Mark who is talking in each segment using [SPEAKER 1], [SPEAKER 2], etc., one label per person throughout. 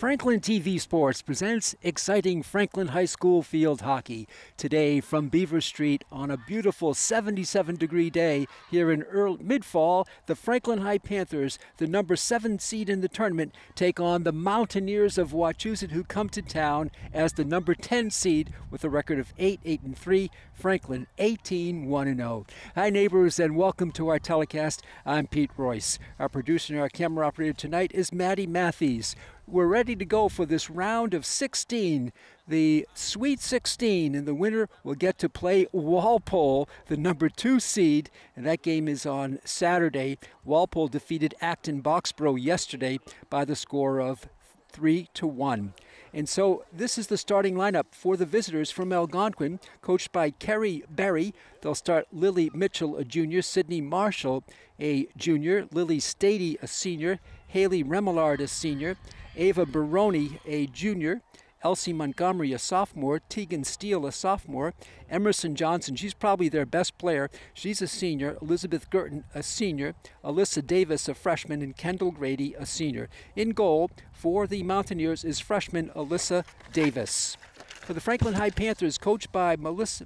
[SPEAKER 1] Franklin TV Sports presents exciting Franklin High School field hockey. Today from Beaver Street on a beautiful 77-degree day here in mid-fall, the Franklin High Panthers, the number 7 seed in the tournament, take on the Mountaineers of Wachusett, who come to town as the number 10 seed with a record of 8-3. Franklin 18-1-0. Hi neighbors, and welcome to our telecast. I'm Pete Royce. Our producer and our camera operator tonight is Maddie Matthews. We're ready to go for this round of 16, the Sweet 16, and the winner will get to play Walpole, the number 2 seed, and that game is on Saturday. Walpole defeated Acton Boxborough yesterday by the score of 3-1. And so this is the starting lineup for the visitors from Algonquin, coached by Kerry Berry. They'll start Lily Mitchell, a junior, Sydney Marshall, a junior, Lily Stady, a senior, Haley Remillard, a senior, Ava Baroni, a junior, Elsie Montgomery, a sophomore, Tegan Steele, a sophomore, Emerson Johnson, she's probably their best player, she's a senior, Elizabeth Girton, a senior, Alyssa Davis, a freshman, and Kendall Grady, a senior. In goal for the Mountaineers is freshman Alyssa Davis. For the Franklin High Panthers, coached by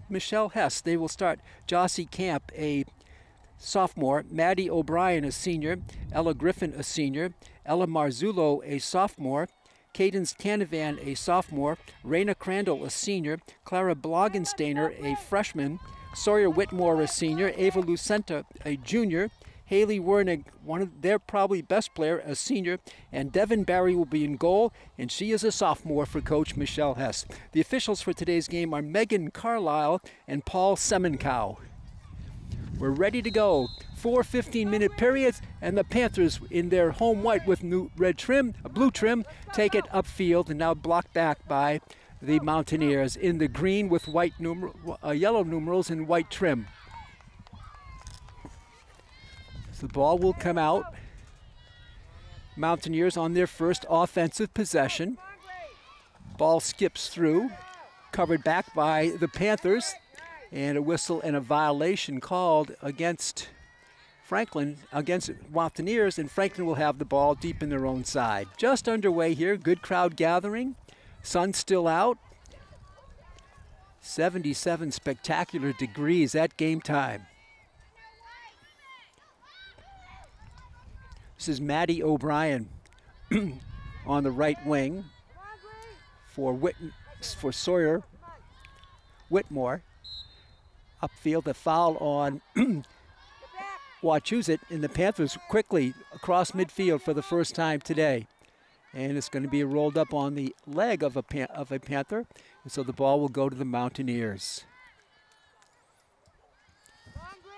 [SPEAKER 1] Michelle Hess, they will start Jossie Camp, a sophomore, Maddie O'Brien, a senior, Ella Griffin, a senior, Ella Marzullo, a sophomore, Cadence Canavan, a sophomore, Raina Crandall, a senior, Clara Blogensteiner, a freshman, Sawyer Whitmore, a senior, Ava Lucenta, a junior, Haley Wernig, one of their probably best player, a senior, and Devin Barry will be in goal, and she is a sophomore for Coach Michelle Hess. The officials for today's game are Megan Carlisle and Paul Semenkow. We're ready to go. 4 15-minute periods, and the Panthers in their home white with new red trim, blue trim, take it upfield and now blocked back by the Mountaineers in the green with white yellow numerals and white trim. So the ball will come out. Mountaineers on their first offensive possession. Ball skips through, covered back by the Panthers, and a whistle and a violation called against Franklin, against Mountaineers, and Franklin will have the ball deep in their own side. Just underway here, good crowd gathering, sun still out, 77 spectacular degrees at game time. This is Maddie O'Brien on the right wing for Sawyer Whitmore. Upfield, the foul on Wachusett, and the Panthers quickly across midfield for the first time today. And it's going to be rolled up on the leg of a Panther, and so the ball will go to the Mountaineers.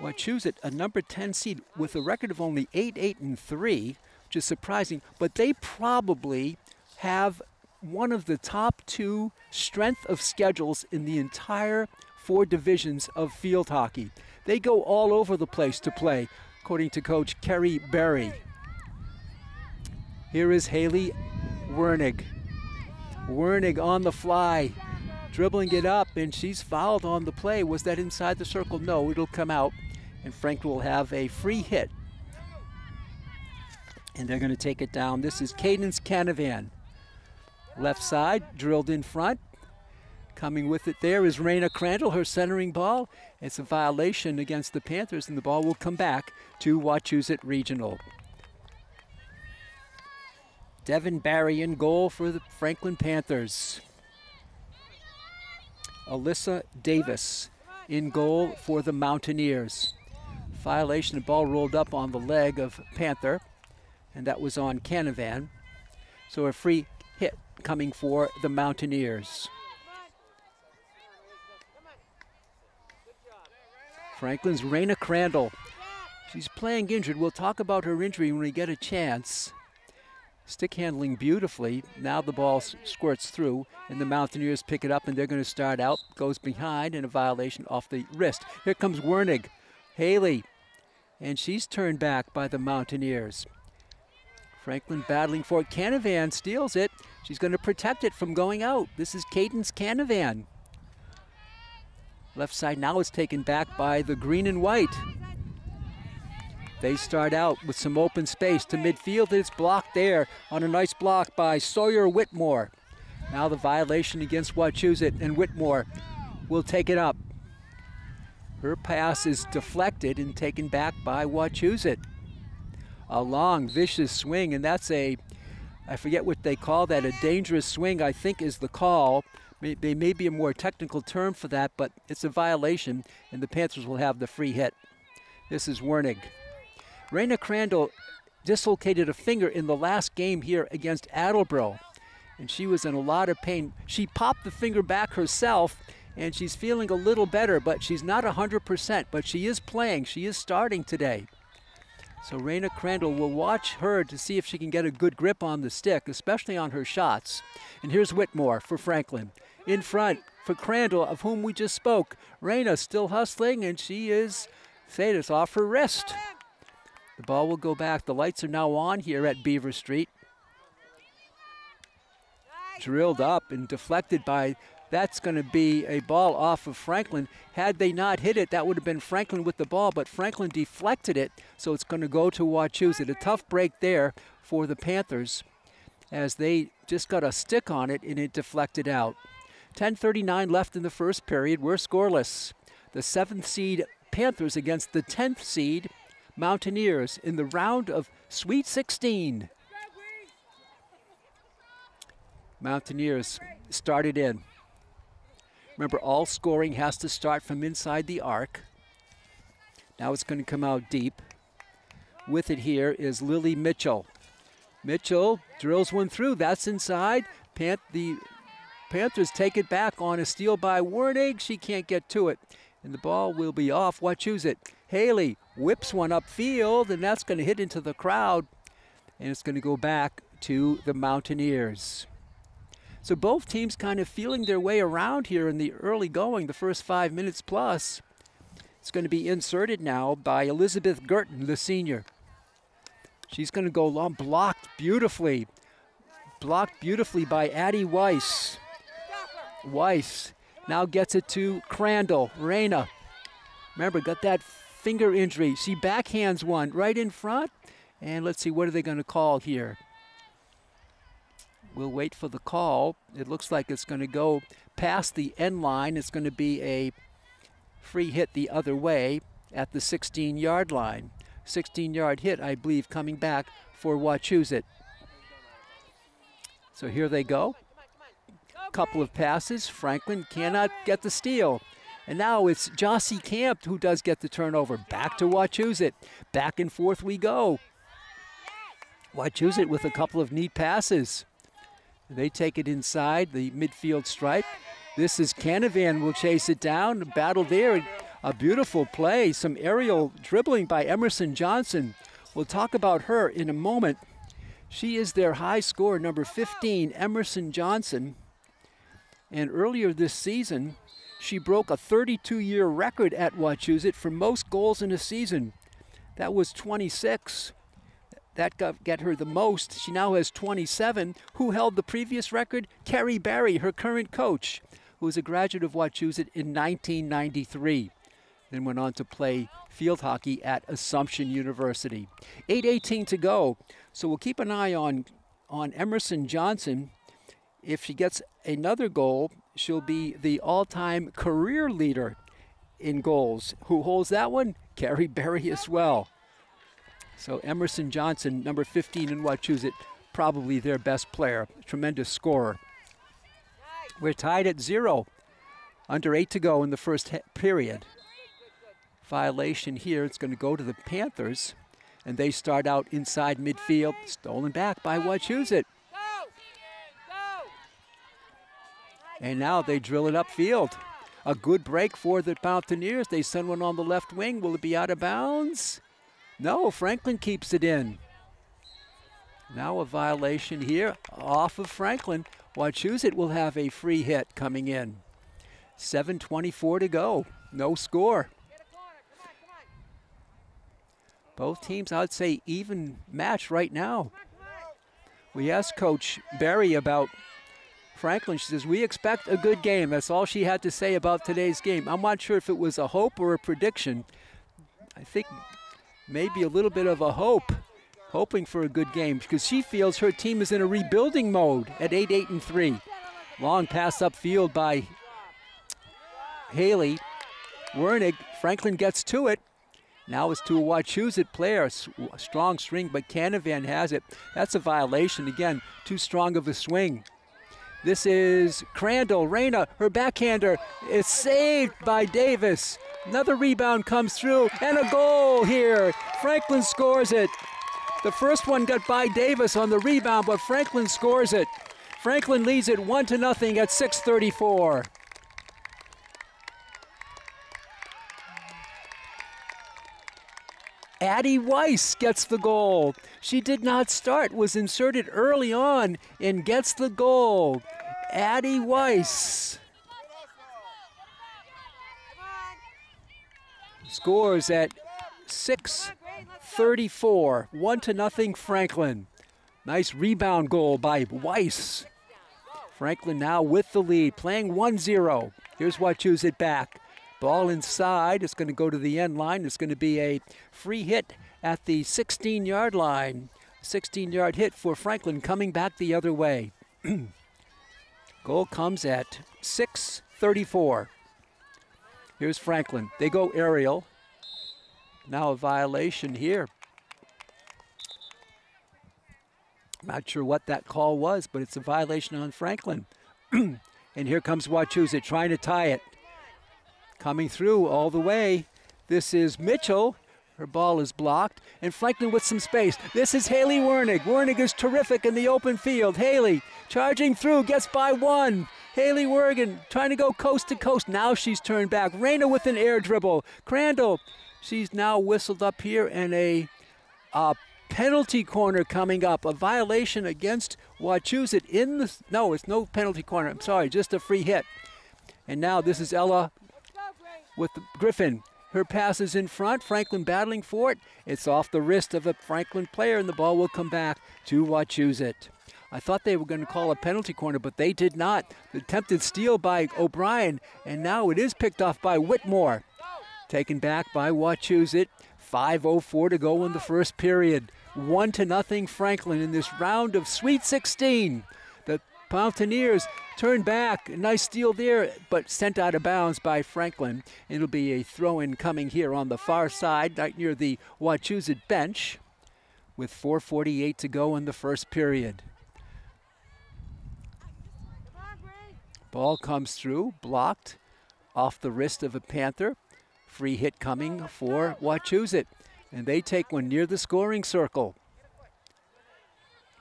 [SPEAKER 1] Wachusett, a number 10 seed with a record of only 8-3, which is surprising, but they probably have one of the top 2 strength of schedules in the entire 4 divisions of field hockey. They go all over the place to play, according to Coach Kerry Berry. Here is Haley Wernig. Wernig on the fly, dribbling it up, and she's fouled on the play. Was that inside the circle? No, it'll come out, and Frank will have a free hit. And they're going to take it down. This is Cadence Canavan. Left side, drilled in front. Coming with it there is Raina Crandall, her centering ball. It's a violation against the Panthers, and the ball will come back to Wachusett Regional. Devin Barry in goal for the Franklin Panthers. Alyssa Davis in goal for the Mountaineers. Violation, the ball rolled up on the leg of Panther, and that was on Canavan. So a free hit coming for the Mountaineers. Franklin's Raina Crandall. She's playing injured. We'll talk about her injury when we get a chance. Stick handling beautifully. Now the ball squirts through, and the Mountaineers pick it up, and they're going to start out. Goes behind, and a violation off the wrist. Here comes Wernig. Haley. And she's turned back by the Mountaineers. Franklin battling for it. Canavan steals it. She's going to protect it from going out. This is Cadence Canavan. Left side now is taken back by the green and white. They start out with some open space to midfield. It's blocked there on a nice block by Sawyer Whitmore. Now the violation against Wachusett, and Whitmore will take it up. Her pass is deflected and taken back by Wachusett. A long, vicious swing, and that's I forget what they call that, a dangerous swing, I think is the call. There may be a more technical term for that, but it's a violation, and the Panthers will have the free hit. This is Wernig. Raina Crandall dislocated a finger in the last game here against Attleboro, and she was in a lot of pain. She popped the finger back herself, and she's feeling a little better, but she's not 100%, but she is playing. She is starting today. So Raina Crandall will watch her to see if she can get a good grip on the stick, especially on her shots. And here's Whitmore for Franklin. In front for Crandall, of whom we just spoke. Raina still hustling, and she is, say this, off her wrist. The ball will go back. The lights are now on here at Beaver Street. Drilled up and deflected by, that's going to be a ball off of Franklin. Had they not hit it, that would have been Franklin with the ball, but Franklin deflected it, so it's going to go to Wachusett. A tough break there for the Panthers as they just got a stick on it and it deflected out. 10:39 left in the first period. We're scoreless. The 7th seed Panthers against the 10th seed Mountaineers in the round of Sweet 16. Mountaineers started in. Remember, all scoring has to start from inside the arc. Now it's going to come out deep. With it here is Lily Mitchell. Mitchell drills one through. That's inside. The Panthers take it back on a steal by Wernig. She can't get to it, and the ball will be off Wachusett. Haley whips one upfield, and that's going to hit into the crowd, and it's going to go back to the Mountaineers. So both teams kind of feeling their way around here in the early going, the first 5 minutes plus. It's going to be inserted now by Elizabeth Girton, the senior. She's going to go long, blocked beautifully by Addie Weiss. Weiss now gets it to Crandall. Raina, remember, got that finger injury. She backhands one right in front, and let's see, what are they going to call here? We'll wait for the call. It looks like it's going to go past the end line. It's going to be a free hit the other way at the 16-yard line. 16-yard hit, I believe, coming back for Wachusett. So here they go. Couple of passes. Franklin cannot get the steal. And now it's Jossie Camp who does get the turnover. Back to Wachusett. Back and forth we go. Wachusett with a couple of neat passes. They take it inside the midfield stripe. This is Canavan will chase it down. A battle there. A beautiful play. Some aerial dribbling by Emerson Johnson. We'll talk about her in a moment. She is their high scorer, number 15, Emerson Johnson. And earlier this season, she broke a 32-year record at Wachusett for most goals in a season. That was 26. That got her the most. She now has 27. Who held the previous record? Carrie Barry, her current coach, who was a graduate of Wachusett in 1993. Then went on to play field hockey at Assumption University. 8:18 to go. So we'll keep an eye on Emerson Johnson. If she gets another goal, she'll be the all-time career leader in goals. Who holds that one? Carrie Barry as well. So Emerson Johnson, number 15 in Wachusett, probably their best player, tremendous scorer. We're tied at 0, under 8 to go in the first period. Violation here, it's going to go to the Panthers, and they start out inside midfield, stolen back by Wachusett. And now they drill it upfield. A good break for the Mountaineers. They send one on the left wing. Will it be out of bounds? No, Franklin keeps it in. Now a violation here off of Franklin. Wachusett will have a free hit coming in. 7:24 to go. No score. Both teams, I'd say, even match right now. We asked Coach Barry about Franklin. She says, we expect a good game. That's all she had to say about today's game. I'm not sure if it was a hope or a prediction. I think maybe a little bit of a hoping for a good game because she feels her team is in a rebuilding mode at 8-8-3. Long pass upfield by Haley. Wernig, Franklin gets to it. Now it's to a Wachusett player. A strong swing, but Canavan has it. That's a violation. Again, too strong of a swing. This is Crandall. Reyna, her backhander, is saved by Davis. Another rebound comes through, and a goal here. Franklin scores it. The first one got by Davis on the rebound, but Franklin scores it. Franklin leads it 1-0 at 6:34. Addie Weiss gets the goal. She did not start, was inserted early on, and gets the goal. Addie Weiss scores at 6:34, 1-0 Franklin. Nice rebound goal by Weiss. Franklin now with the lead, playing 1-0. Here's Wachusett back. Ball inside, it's going to go to the end line. It's going to be a free hit at the 16-yard line. 16-yard hit for Franklin coming back the other way. Goal comes at 6:34. Here's Franklin. They go aerial. Now a violation here. Not sure what that call was, but it's a violation on Franklin. And here comes Wachusett trying to tie it. Coming through all the way. This is Mitchell. Her ball is blocked. And Franklin with some space. This is Haley Wernig. Wernig is terrific in the open field. Haley charging through, gets by one. Haley Wernig trying to go coast to coast. Now she's turned back. Reyna with an air dribble. Crandall, she's now whistled up here, and a penalty corner coming up. A violation against Wachusett in the, no, it's no penalty corner. I'm sorry, just a free hit. And now this is Ella with Griffin. Her pass is in front. Franklin battling for it. It's off the wrist of a Franklin player, and the ball will come back to Wachusett. I thought they were going to call a penalty corner, but they did not. The attempted steal by O'Brien, and now it is picked off by Whitmore. Taken back by Wachusett. 5:04 to go in the first period. 1-0 Franklin in this round of Sweet 16. The Mountaineers turn back. A nice steal there, but sent out of bounds by Franklin. It'll be a throw-in coming here on the far side, right near the Wachusett bench, with 4:48 to go in the first period. Ball comes through, blocked off the wrist of a Panther. Free hit coming for Wachusett, and they take one near the scoring circle.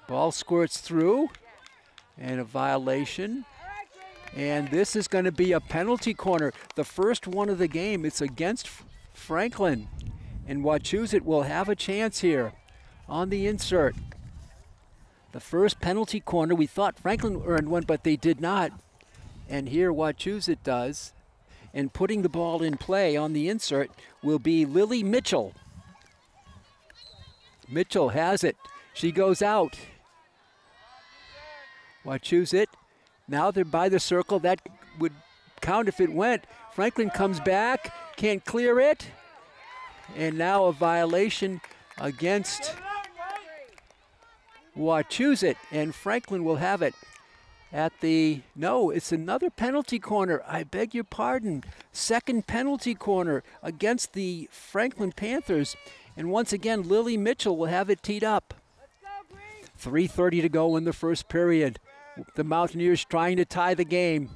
[SPEAKER 1] Ball squirts through, and a violation. And this is going to be a penalty corner. The first one of the game. It's against Franklin, and Wachusett will have a chance here on the insert. The first penalty corner, we thought Franklin earned one, but they did not. And here Wachusett does. And putting the ball in play on the insert will be Lily Mitchell. Mitchell has it. She goes out. Wachusett, now they're by the circle. That would count if it went. Franklin comes back, can't clear it. And now a violation against Wachusett, and Franklin will have it. At the, no, it's another penalty corner. I beg your pardon. Second penalty corner against the Franklin Panthers. And once again, Lily Mitchell will have it teed up. 3:30 to go in the first period. The Mountaineers trying to tie the game.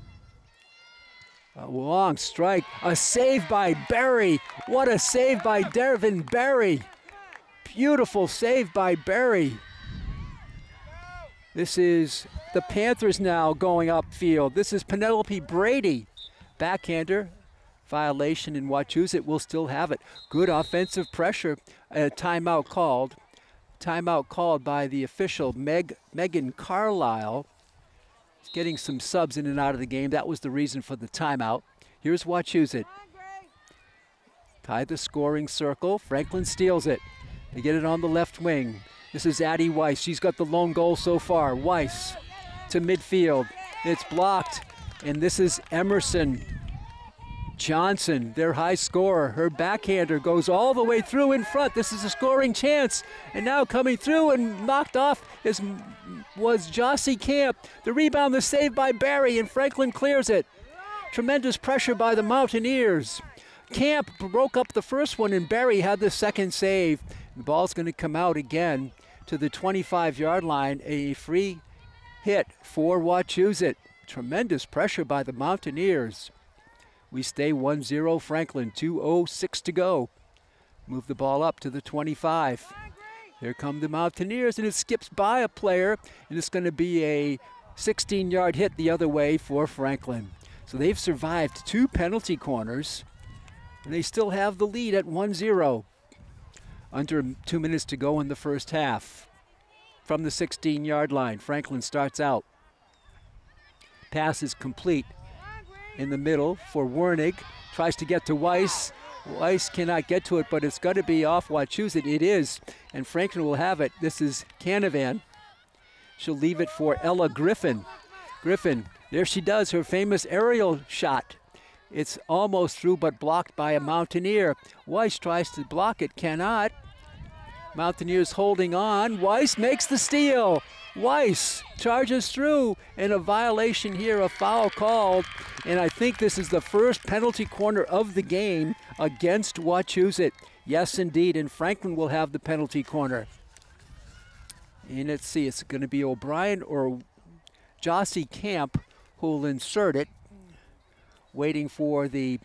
[SPEAKER 1] A long strike. A save by Berry. What a save by Devin Berry. Beautiful save by Berry. This is the Panthers now going upfield. This is Penelope Brady. Backhander, violation, and Wachusett will still have it. Good offensive pressure. A timeout called. Timeout called by the official, Megan Carlisle. He's getting some subs in and out of the game. That was the reason for the timeout. Here's Wachusett. Tie the scoring circle. Franklin steals it. They get it on the left wing. This is Addie Weiss. She's got the lone goal so far. Weiss to midfield. It's blocked. And this is Emerson. Johnson, their high scorer, her backhander goes all the way through in front. This is a scoring chance. And now coming through and knocked off was Jossie Camp. The rebound, the save by Barry, and Franklin clears it. Tremendous pressure by the Mountaineers. Camp broke up the first one, and Barry had the second save. The ball's going to come out again to the 25-yard line. A free hit for Wachusett. Tremendous pressure by the Mountaineers. We stay 1-0 Franklin, 2:06 to go. Move the ball up to the 25. Here come the Mountaineers, and it skips by a player, and it's going to be a 16-yard hit the other way for Franklin. So they've survived 2 penalty corners, and they still have the lead at 1-0. Under 2 minutes to go in the first half. From the 16-yard line, Franklin starts out. Pass is complete. In the middle for Wernig, tries to get to Weiss. Weiss cannot get to it, but it's got to be off Wachusett. It is, and Franklin will have it. This is Canavan. She'll leave it for Ella Griffin. Griffin, there she does, her famous aerial shot. It's almost through, but blocked by a Mountaineer. Weiss tries to block it, cannot. Mountaineers holding on. Weiss makes the steal. Weiss charges through, and a violation here, a foul called, and I think this is the first penalty corner of the game against Wachusett. Yes, indeed, and Franklin will have the penalty corner. And let's see, it's going to be O'Brien or Jossie Camp who will insert it, waiting for the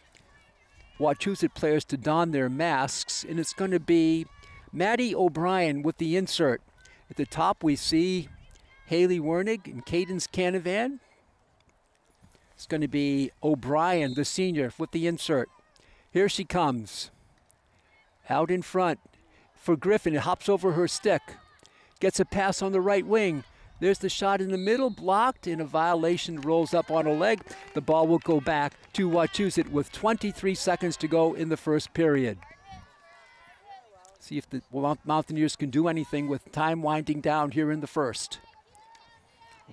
[SPEAKER 1] Wachusett players to don their masks, and it's going to be Maddie O'Brien with the insert. At the top we see Haley Wernig and Cadence Canavan. It's going to be O'Brien, the senior, with the insert. Here she comes. Out in front for Griffin. It hops over her stick. Gets a pass on the right wing. There's the shot in the middle, blocked, and a violation rolls up on a leg. The ball will go back to Wachusett with 23 seconds to go in the first period. See if the Mountaineers can do anything with time winding down here in the first.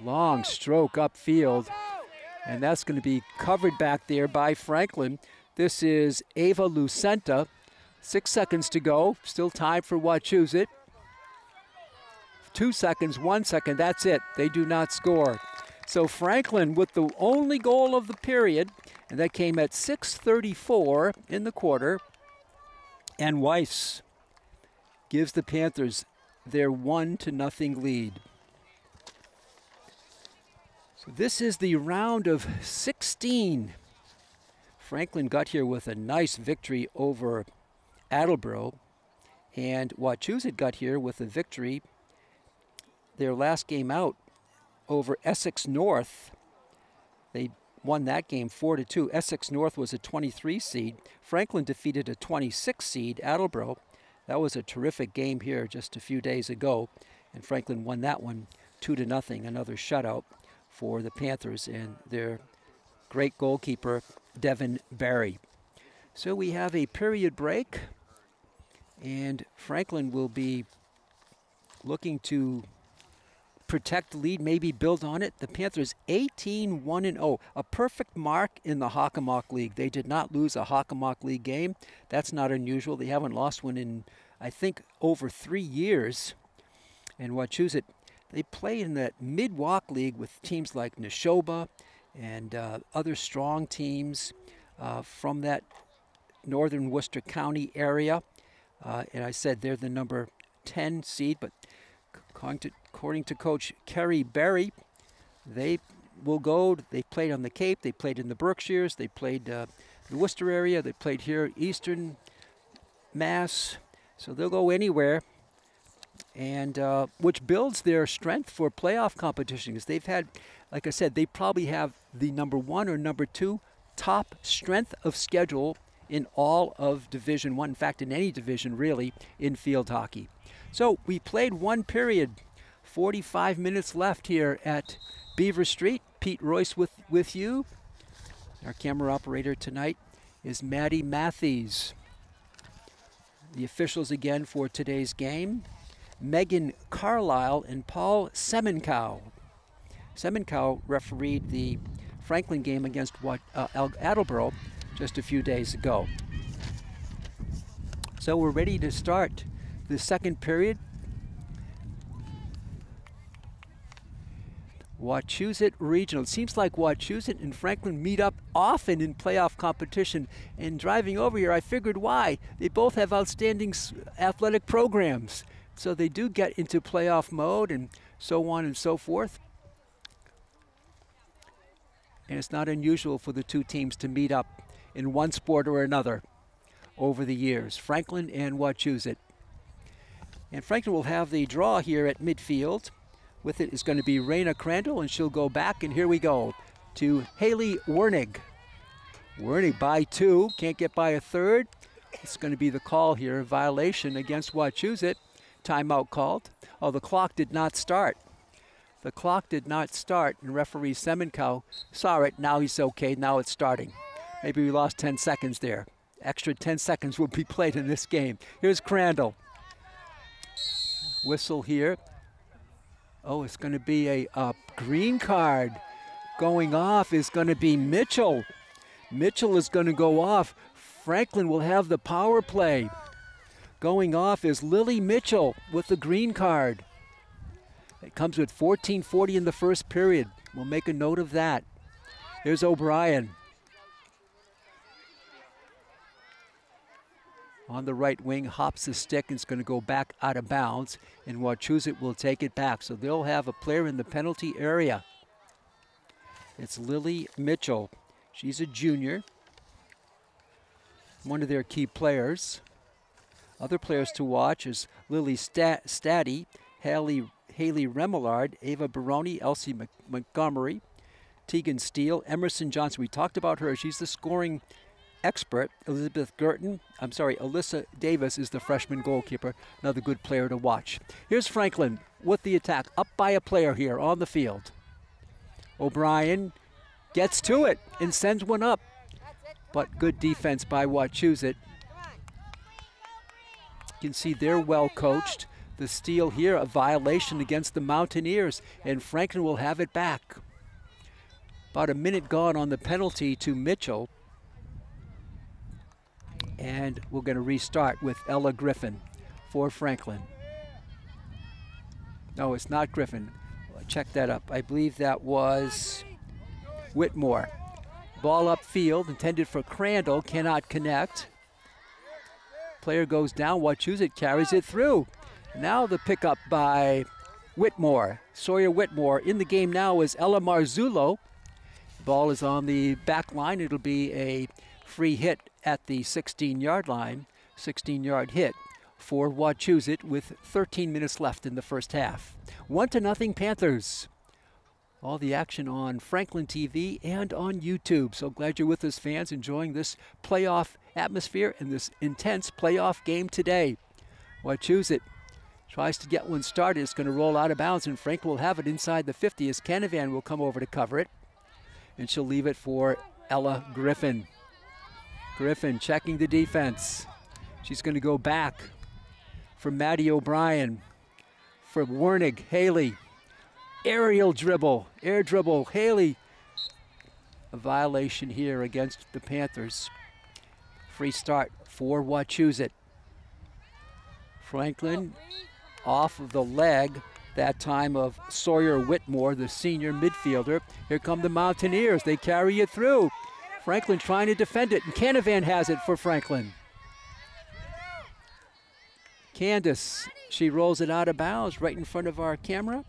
[SPEAKER 1] Long stroke upfield, and that's going to be covered back there by Franklin. This is Ava Lucenta. 6 seconds to go. Still time for Wachusett. 2 seconds, 1 second, that's it. They do not score. So Franklin with the only goal of the period, and that came at 6:34 in the quarter. And Weiss gives the Panthers their 1-0 lead. So this is the round of 16. Franklin got here with a nice victory over Attleboro, and Wachusett got here with a victory their last game out over Essex North. They won that game 4-2. Essex North was a 23 seed. Franklin defeated a 26 seed, Attleboro. That was a terrific game here just a few days ago, and Franklin won that one 2-0, another shutout for the Panthers and their great goalkeeper, Devin Barry. So we have a period break, and Franklin will be looking to protect the lead, maybe build on it. The Panthers 18-1-0, a perfect mark in the Hockomock League. They did not lose a Hockomock League game. That's not unusual. They haven't lost one in, I think, over 3 years. And Wachusett, they play in that mid-walk league with teams like Neshoba and other strong teams from that northern Worcester County area. And I said they're the number 10 seed, but according to Coach Kerry Berry, they will go. They played on the Cape, they played in the Berkshires, they played the Worcester area, they played here, Eastern Mass, so they'll go anywhere, and which builds their strength for playoff competition, because they've had, like I said, they probably have the number 1 or number 2 top strength of schedule in all of Division 1, in fact, in any division, really, in field hockey. So we played one period, 45 minutes left here at Beaver Street. Pete Royce with you. Our camera operator tonight is Maddie Matthews. The officials again for today's game, Megan Carlisle and Paul Semenkow. Semenkow refereed the Franklin game against Attleboro just a few days ago. So we're ready to start the second period. Wachusett Regional. It seems like Wachusett and Franklin meet up often in playoff competition. And driving over here, I figured why. They both have outstanding athletic programs. So they do get into playoff mode and so on and so forth. And it's not unusual for the two teams to meet up in one sport or another over the years, Franklin and Wachusett. And Franklin will have the draw here at midfield. With it is going to be Raina Crandall, and she'll go back, and here we go to Haley Wernig. Wernig by 2, can't get by a third. It's going to be the call here, violation against Wachusett. Timeout called. Oh, the clock did not start. The clock did not start, and referee Semenkow saw it. Now he's okay, now it's starting. Maybe we lost 10 seconds there. Extra 10 seconds will be played in this game. Here's Crandall. Whistle here. Oh, it's going to be a green card. Going off is going to be Mitchell. Mitchell is going to go off. Franklin will have the power play. Going off is Lily Mitchell with the green card. It comes with 14:40 in the first period. We'll make a note of that. Here's O'Brien. On the right wing, hops the stick and it's going to go back out of bounds, and Wachusett will take it back. So they'll have a player in the penalty area. It's Lily Mitchell. She's a junior, one of their key players. Other players to watch is Lily Staddy, Haley Remillard, Ava Baroni, Elsie Montgomery, Tegan Steele, Emerson Johnson. We talked about her. She's the scoring expert. Alyssa Davis is the freshman goalkeeper. Another good player to watch. Here's Franklin with the attack. Up by a player here on the field. O'Brien gets to it and sends one up. But good defense by Wachusett. You can see they're well coached. The steal here, a violation against the Mountaineers, and Franklin will have it back. About a minute gone on the penalty to Mitchell. And we're going to restart with Ella Griffin for Franklin. No, it's not Griffin. Check that up. I believe that was Whitmore. Ball upfield, intended for Crandall, cannot connect. Player goes down, Wachusett carries it through. Now the pickup by Whitmore. Sawyer Whitmore. In the game now is Ella Marzullo. Ball is on the back line. It'll be a free hit at the 16-yard line. 16-yard hit for Wachusett with 13 minutes left in the first half. 1-0 Panthers. All the action on Franklin TV and on YouTube. So glad you're with us, fans, enjoying this playoff atmosphere and this intense playoff game today. Wachusett tries to get one started. It's going to roll out of bounds, and Franklin will have it inside the 50 as Canavan will come over to cover it. And she'll leave it for Ella Griffin. Griffin checking the defense. She's going to go back for Maddie O'Brien. For Wernig, Haley. Aerial dribble, air dribble, Haley. A violation here against the Panthers. Free start for Wachusett. Franklin off of the leg, that time of Sawyer Whitmore, the senior midfielder. Here come the Mountaineers, they carry it through. Franklin trying to defend it, and Canavan has it for Franklin. Candace, she rolls it out of bounds right in front of our camera.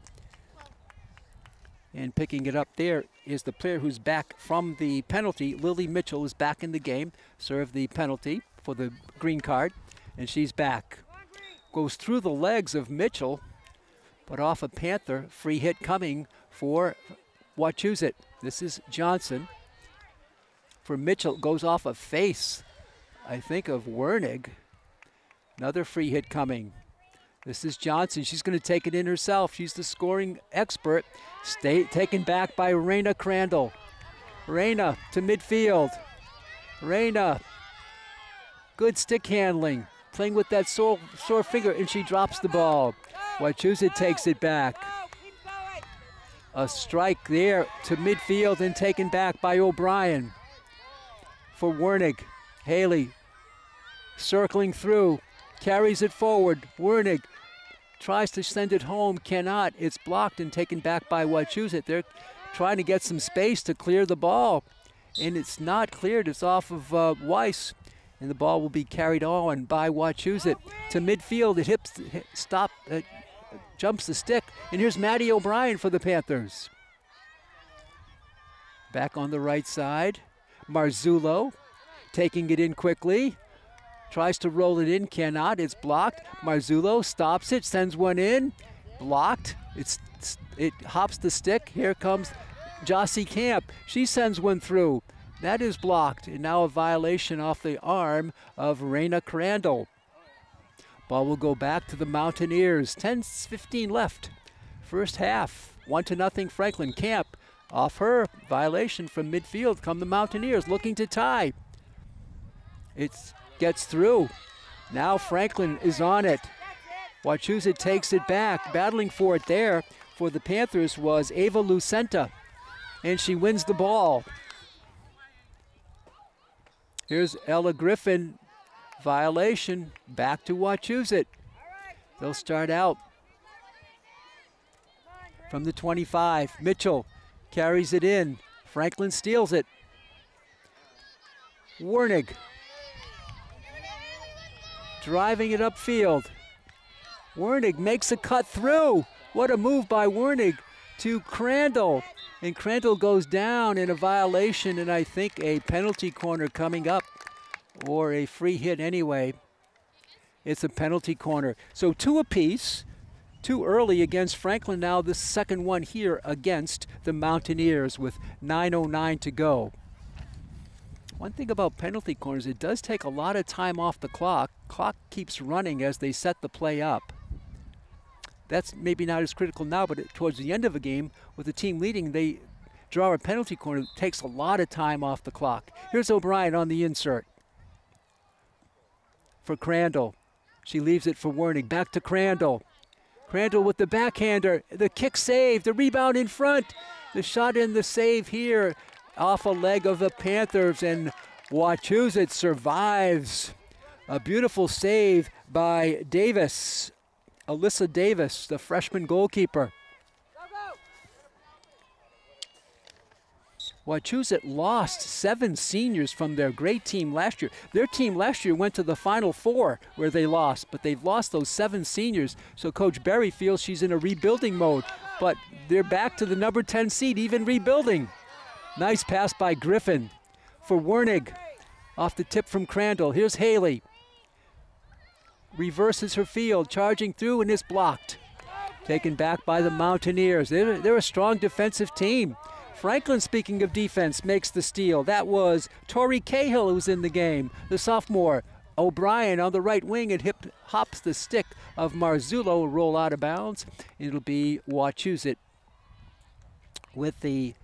[SPEAKER 1] And picking it up there is the player who's back from the penalty. Lily Mitchell is back in the game, served the penalty for the green card, and she's back. Goes through the legs of Mitchell, but off a Panther. Free hit coming for Wachusett. This is Johnson. For Mitchell, goes off a face, I think, of Wernig. Another free hit coming. This is Johnson. She's going to take it in herself. She's the scoring expert. Taken back by Raina Crandall. Raina to midfield. Raina, good stick handling. Playing with that sore finger, and she drops the ball. Wachusett takes it back. A strike there to midfield and taken back by O'Brien. for Wernig. Haley circling through, carries it forward. Wernig tries to send it home, cannot. It's blocked and taken back by Wachusett. They're trying to get some space to clear the ball, and it's not cleared. It's off of Weiss, and the ball will be carried on by Wachusett to midfield. It jumps the stick, and here's Maddie O'Brien for the Panthers. Back on the right side, Marzullo taking it in quickly. Tries to roll it in, cannot. It's blocked. Marzullo stops it, sends one in. Blocked. It hops the stick. Here comes Jossie Camp. She sends one through. That is blocked. And now a violation off the arm of Raina Crandall. Ball will go back to the Mountaineers. 10:15 left. First half. 1-0 Franklin. Camp off her. Violation from midfield. Come the Mountaineers looking to tie. It's gets through. Now Franklin is on it. Wachusett takes it back. Battling for it there for the Panthers was Ava Lucenta, and she wins the ball. Here's Ella Griffin. Violation. Back to Wachusett. They'll start out from the 25. Mitchell carries it in. Franklin steals it. Wernig driving it upfield. Wernig makes a cut through. What a move by Wernig to Crandall. And Crandall goes down in a violation, and I think a penalty corner coming up, or a free hit anyway. It's a penalty corner. So 2 apiece, too early against Franklin. Now the second one here against the Mountaineers with 9:09 to go. One thing about penalty corners, it does take a lot of time off the clock. Clock keeps running as they set the play up. That's maybe not as critical now, but towards the end of a game, with the team leading, they draw a penalty corner. It takes a lot of time off the clock. Here's O'Brien on the insert for Crandall. She leaves it for Wernig. Back to Crandall. Crandall with the backhander. The kick saved. The rebound in front. The shot in the save here off a leg of the Panthers, and Wachusett survives. A beautiful save by Davis, Alyssa Davis, the freshman goalkeeper. Wachusett lost 7 seniors from their great team last year. Their team last year went to the Final Four where they lost, but they've lost those 7 seniors, so Coach Berry feels she's in a rebuilding mode, but they're back to the number 10 seed, even rebuilding. Nice pass by Griffin for Wernig. Off the tip from Crandall. Here's Haley. Reverses her field, charging through, and is blocked. Taken back by the Mountaineers. They're a strong defensive team. Franklin, speaking of defense, makes the steal. That was Tori Cahill who's in the game, the sophomore. O'Brien on the right wing, and hops the stick of Marzullo, roll out of bounds. It'll be Wachusett with the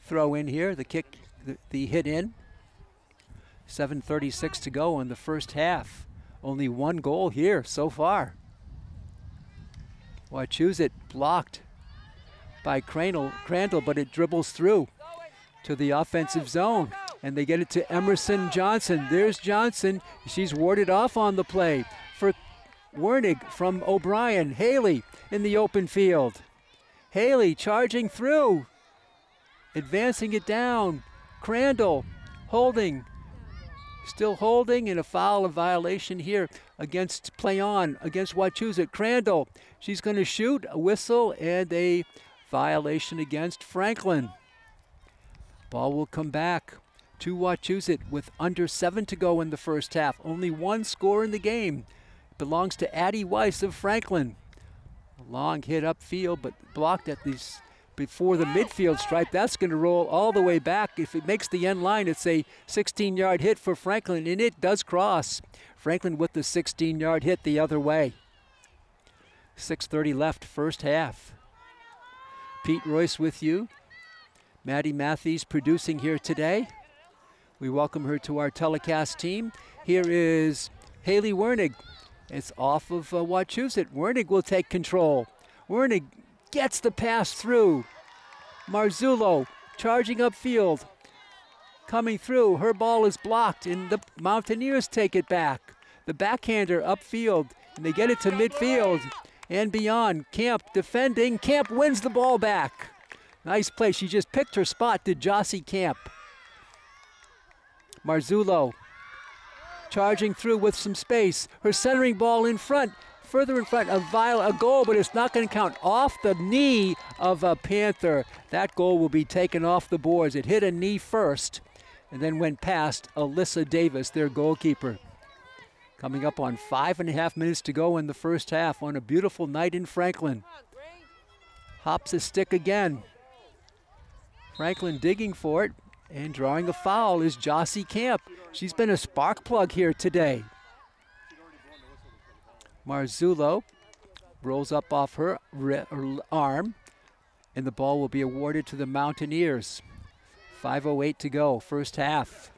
[SPEAKER 1] throw in here, the kick, the hit in. 7:36 to go in the first half. Only 1 goal here so far. Wachusett blocked by Crandall, but it dribbles through to the offensive zone, and they get it to Emerson Johnson. There's Johnson. She's warded off on the play for Wernig from O'Brien. Haley in the open field. Haley charging through. Advancing it down. Crandall holding. Still holding, and a foul, a violation here against play on against Wachusett. Crandall, she's going to shoot, a whistle, and a violation against Franklin. Ball will come back to Wachusett with under 7 to go in the first half. Only 1 score in the game. Belongs to Addie Weiss of Franklin. A long hit upfield, but blocked at these before the midfield stripe. That's going to roll all the way back. If it makes the end line, it's a 16-yard hit for Franklin, and it does cross. Franklin with the 16-yard hit the other way. 6:30 left, first half. Pete Royce with you. Maddie Matthews producing here today. We welcome her to our telecast team. Here is Haley Wernig. It's off of Wachusett. Wernig will take control. Wernig gets the pass through. Marzullo charging upfield. coming through. Her ball is blocked, and the Mountaineers take it back. The backhander upfield, and they get it to midfield and beyond. Camp defending. Camp wins the ball back. Nice play. She just picked her spot, did Jossie Camp. Marzullo charging through with some space. Her centering ball in front, further in front, a goal, but it's not going to count. Off the knee of a Panther. That goal will be taken off the boards. It hit a knee first and then went past Alyssa Davis, their goalkeeper. Coming up on 5.5 minutes to go in the first half on a beautiful night in Franklin. Hops a stick again. Franklin digging for it, and drawing a foul is Jossie Camp. She's been a spark plug here today. Marzullo rolls up off her arm, and the ball will be awarded to the Mountaineers. 5:08 to go, first half.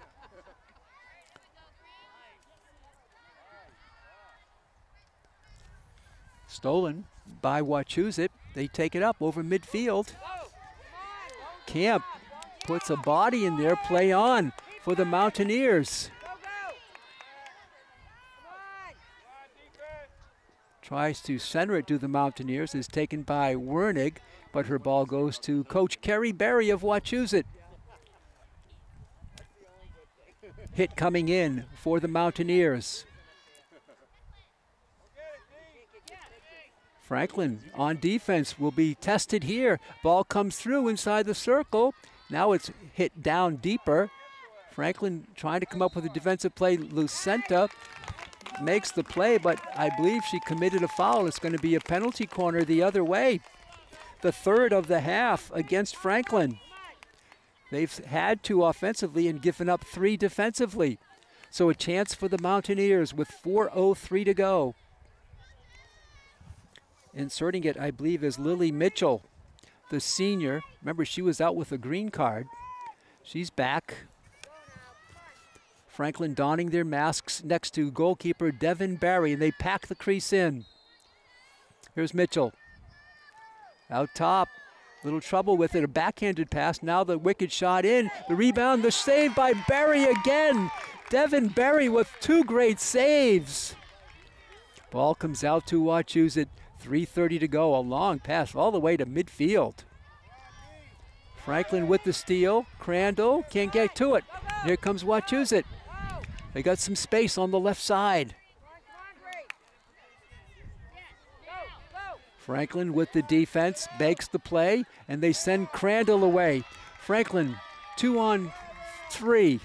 [SPEAKER 1] Stolen by Wachusett. They take it up over midfield. Camp puts a body in there, play on for the Mountaineers. Tries to center it to the Mountaineers, is taken by Wernig, but her ball goes to Coach Kerry Berry of Wachusett. Hit coming in for the Mountaineers. Franklin on defense will be tested here. Ball comes through inside the circle. Now it's hit down deeper. Franklin trying to come up with a defensive play. Lucenta makes the play, but I believe she committed a foul. It's going to be a penalty corner the other way. The third of the half against Franklin. They've had 2 offensively and given up 3 defensively. So a chance for the Mountaineers with 4:03 to go. Inserting it, I believe, is Lily Mitchell, the senior. Remember, she was out with a green card. She's back. Franklin donning their masks next to goalkeeper Devin Barry, and they pack the crease in. Here's Mitchell. Out top, little trouble with it, a backhanded pass. Now the wicked shot in, the rebound, the save by Barry again. Devin Barry with 2 great saves. Ball comes out to Wachusett. 3:30 to go, a long pass all the way to midfield. Franklin with the steal. Crandall can't get to it. Here comes Wachusett. They got some space on the left side. Franklin with the defense, makes the play, and they send Crandall away. Franklin, 2-on-3.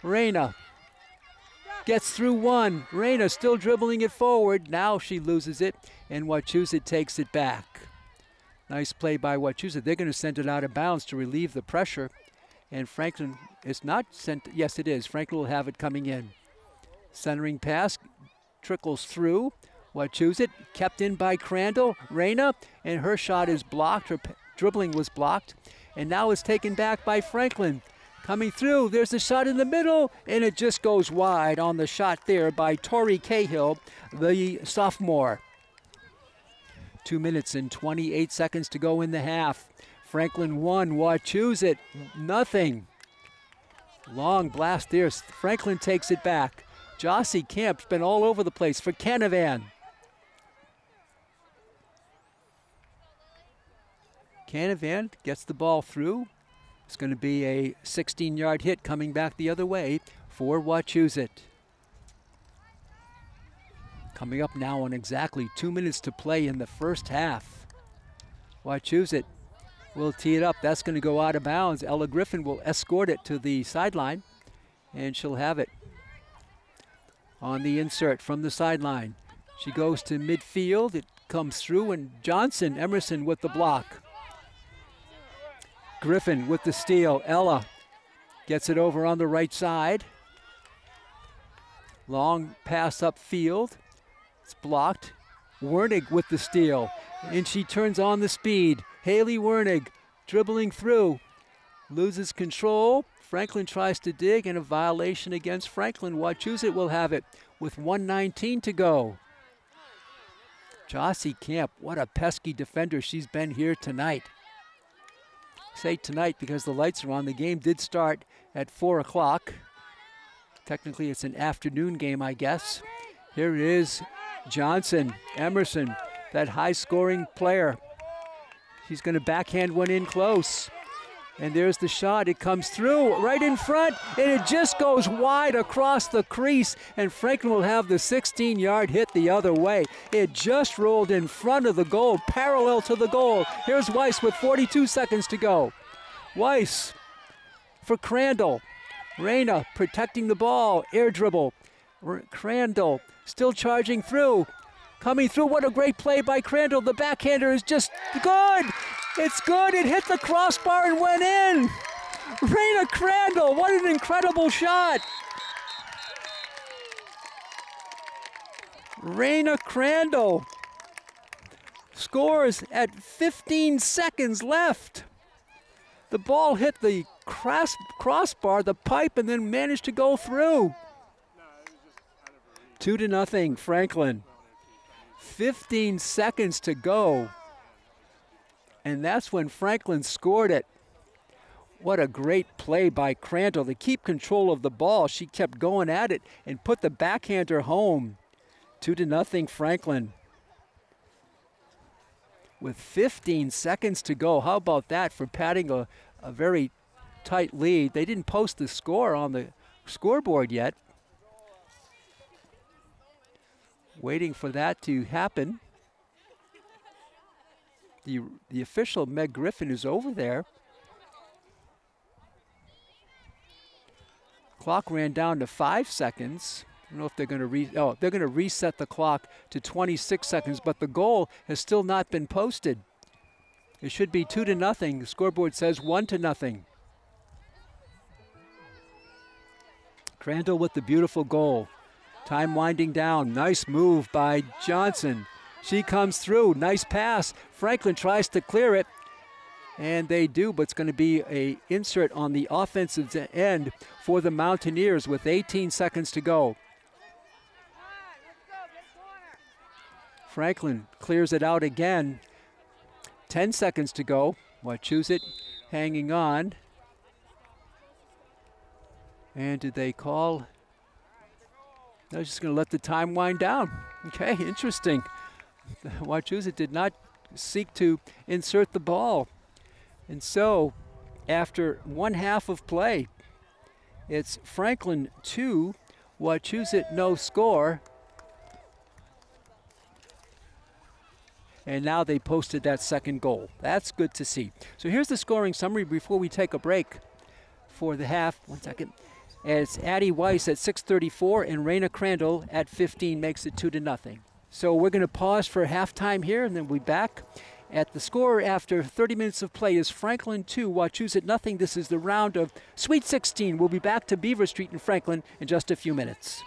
[SPEAKER 1] Reyna gets through 1. Reyna still dribbling it forward. Now she loses it, and Wachusett takes it back. Nice play by Wachusett. They're going to send it out of bounds to relieve the pressure. And Franklin is not sent. Yes, it is. Franklin will have it coming in. Centering pass trickles through. Wachusett kept in by Crandall. Reyna, and her shot is blocked. Her dribbling was blocked. And now it's taken back by Franklin. Coming through, there's a shot in the middle, and it just goes wide on the shot there by Tori Cahill, the sophomore. 2 minutes and 28 seconds to go in the half. Franklin 1, Wachusett nothing. Long blast there. Franklin takes it back. Jossie Camp's been all over the place for Canavan. Canavan gets the ball through. It's going to be a 16-yard hit coming back the other way for Wachusett. Coming up now on exactly 2 minutes to play in the first half. Wachusett will tee it up. That's going to go out of bounds. Ella Griffin will escort it to the sideline, and she'll have it on the insert from the sideline. She goes to midfield. It comes through, and Emerson with the block. Griffin with the steal. Ella gets it over on the right side. Long pass upfield. It's blocked. Wernig with the steal. And she turns on the speed. Haley Wernig dribbling through. Loses control. Franklin tries to dig, and a violation against Franklin. Wachusett will have it with 1:19 to go. Jossie Camp, what a pesky defender she's been here tonight. say tonight because the lights are on. The game did start at 4 o'clock. Technically, it's an afternoon game, I guess. Here it is, Johnson, Emerson, that high-scoring player. She's going to backhand one in close. And there's the shot. It comes through right in front, and it just goes wide across the crease, and Franklin will have the 16-yard hit the other way. It just rolled in front of the goal, parallel to the goal. Here's Weiss with 42 seconds to go. Weiss for Crandall. Reyna protecting the ball, air dribble. Crandall still charging through. Coming through, what a great play by Crandall. The backhander is just good. It's good, it hit the crossbar and went in. Reyna Crandall, what an incredible shot. Reyna Crandall scores at 15 seconds left. The ball hit the crossbar, the pipe, and then managed to go through. 2-0, Franklin. 15 seconds to go. And that's when Franklin scored it. What a great play by Crandall to keep control of the ball. She kept going at it and put the backhander home. 2-0 Franklin. With 15 seconds to go. How about that for padding a very tight lead? They didn't post the score on the scoreboard yet. Waiting for that to happen. The official, Meg Griffin, is over there. Clock ran down to 5 seconds. I don't know if they're going to they're going to reset the clock to 26 seconds, but the goal has still not been posted. It should be 2-0. The scoreboard says 1-0. Crandall with the beautiful goal. Time winding down. Nice move by Johnson. She comes through. Nice pass. Franklin tries to clear it. And they do, but it's going to be an insert on the offensive end for the Mountaineers with 18 seconds to go. Franklin clears it out again. 10 seconds to go. Wachusett hanging on. And did they call? They're just going to let the time wind down. Okay, interesting. Wachusett did not seek to insert the ball. And so, after one half of play, it's Franklin 2, Wachusett no score. And now they posted that second goal. That's good to see. So here's the scoring summary before we take a break for the half. 1 second. And it's Addie Weiss at 6:34 and Reyna Crandall at 15 makes it 2-0. So we're going to pause for halftime here, and then we'll be back. At the score after 30 minutes of play is Franklin 2, Wachusett nothing. This is the round of Sweet 16. We'll be back to Beaver Street in Franklin in just a few minutes.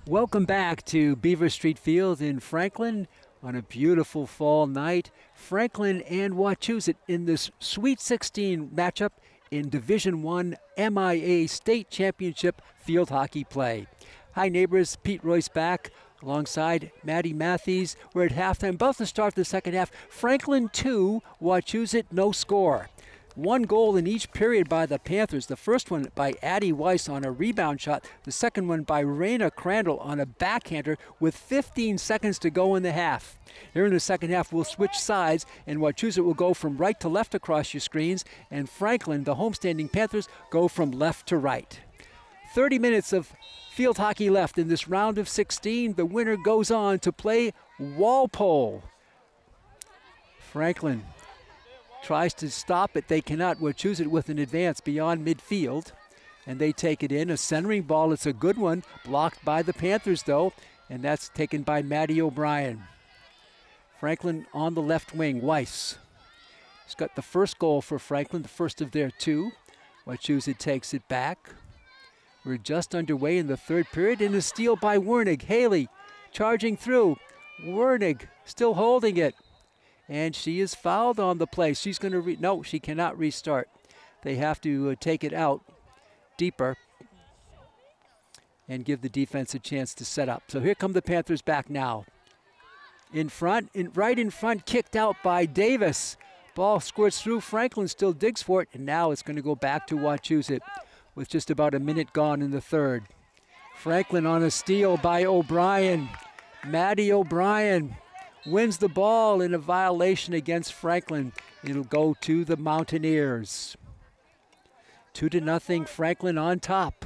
[SPEAKER 1] Welcome back to Beaver Street Field in Franklin on a beautiful fall night. Franklin and Wachusett in this Sweet 16 matchup in Division I MIA State Championship field hockey play. Hi neighbors, Pete Royce back alongside Maddie Matthews. We're at halftime, about to start the second half. Franklin 2, Wachusett no score. One goal in each period by the Panthers. The first one by Addie Weiss on a rebound shot. The second one by Reyna Crandall on a backhander with 15 seconds to go in the half. Here in the second half, we'll switch sides, and Wachusett will go from right to left across your screens, and Franklin, the homestanding Panthers, go from left to right. 30 minutes of field hockey left in this round of 16. The winner goes on to play Walpole. Franklin tries to stop it. They cannot. Wachusett with an advance beyond midfield, and they take it in. A centering ball. It's a good one. Blocked by the Panthers, though, and that's taken by Maddie O'Brien. Franklin on the left wing. Weiss. He's got the first goal for Franklin, the first of their two. Wachusett takes it back. We're just underway in the third period, and a steal by Wernig. Haley charging through. Wernig still holding it. And she is fouled on the play. She's going to, no, she cannot restart. They have to take it out deeper and give the defense a chance to set up. So here come the Panthers back now. In front, right in front, kicked out by Davis. Ball squirts through. Franklin still digs for it, and now it's going to go back to Wachusett with just about a minute gone in the third. Franklin on a steal by O'Brien. Maddie O'Brien wins the ball in a violation against Franklin. It'll go to the Mountaineers. 2-0, Franklin on top.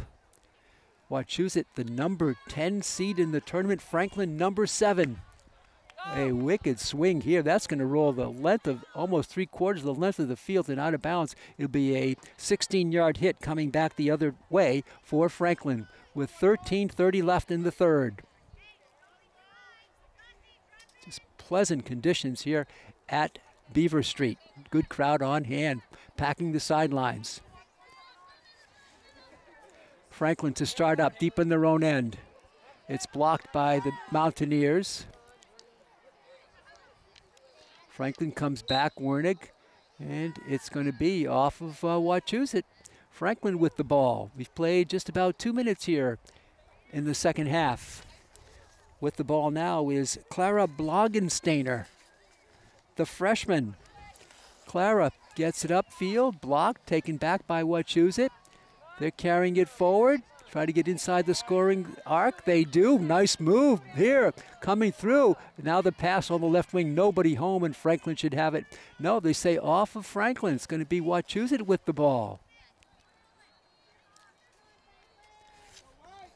[SPEAKER 1] Wachusett, the number 10 seed in the tournament. Franklin, number 7. A wicked swing here. That's going to roll the length of almost 3/4 of the length of the field and out of bounds. It'll be a 16-yard hit coming back the other way for Franklin with 13:30 left in the third. Just pleasant conditions here at Beaver Street. Good crowd on hand, packing the sidelines. Franklin to start up deep in their own end. It's blocked by the Mountaineers. Franklin comes back, Wernig, and it's going to be off of Wachusett. Franklin with the ball. We've played just about 2 minutes here in the second half. With the ball now is Clara Blogensteiner, the freshman. Clara gets it upfield, blocked, taken back by Wachusett. They're carrying it forward, try to get inside the scoring arc. They do. Nice move here, coming through. Now the pass on the left wing, nobody home, and Franklin should have it. No, they say off of Franklin. It's going to be Wachusett with the ball.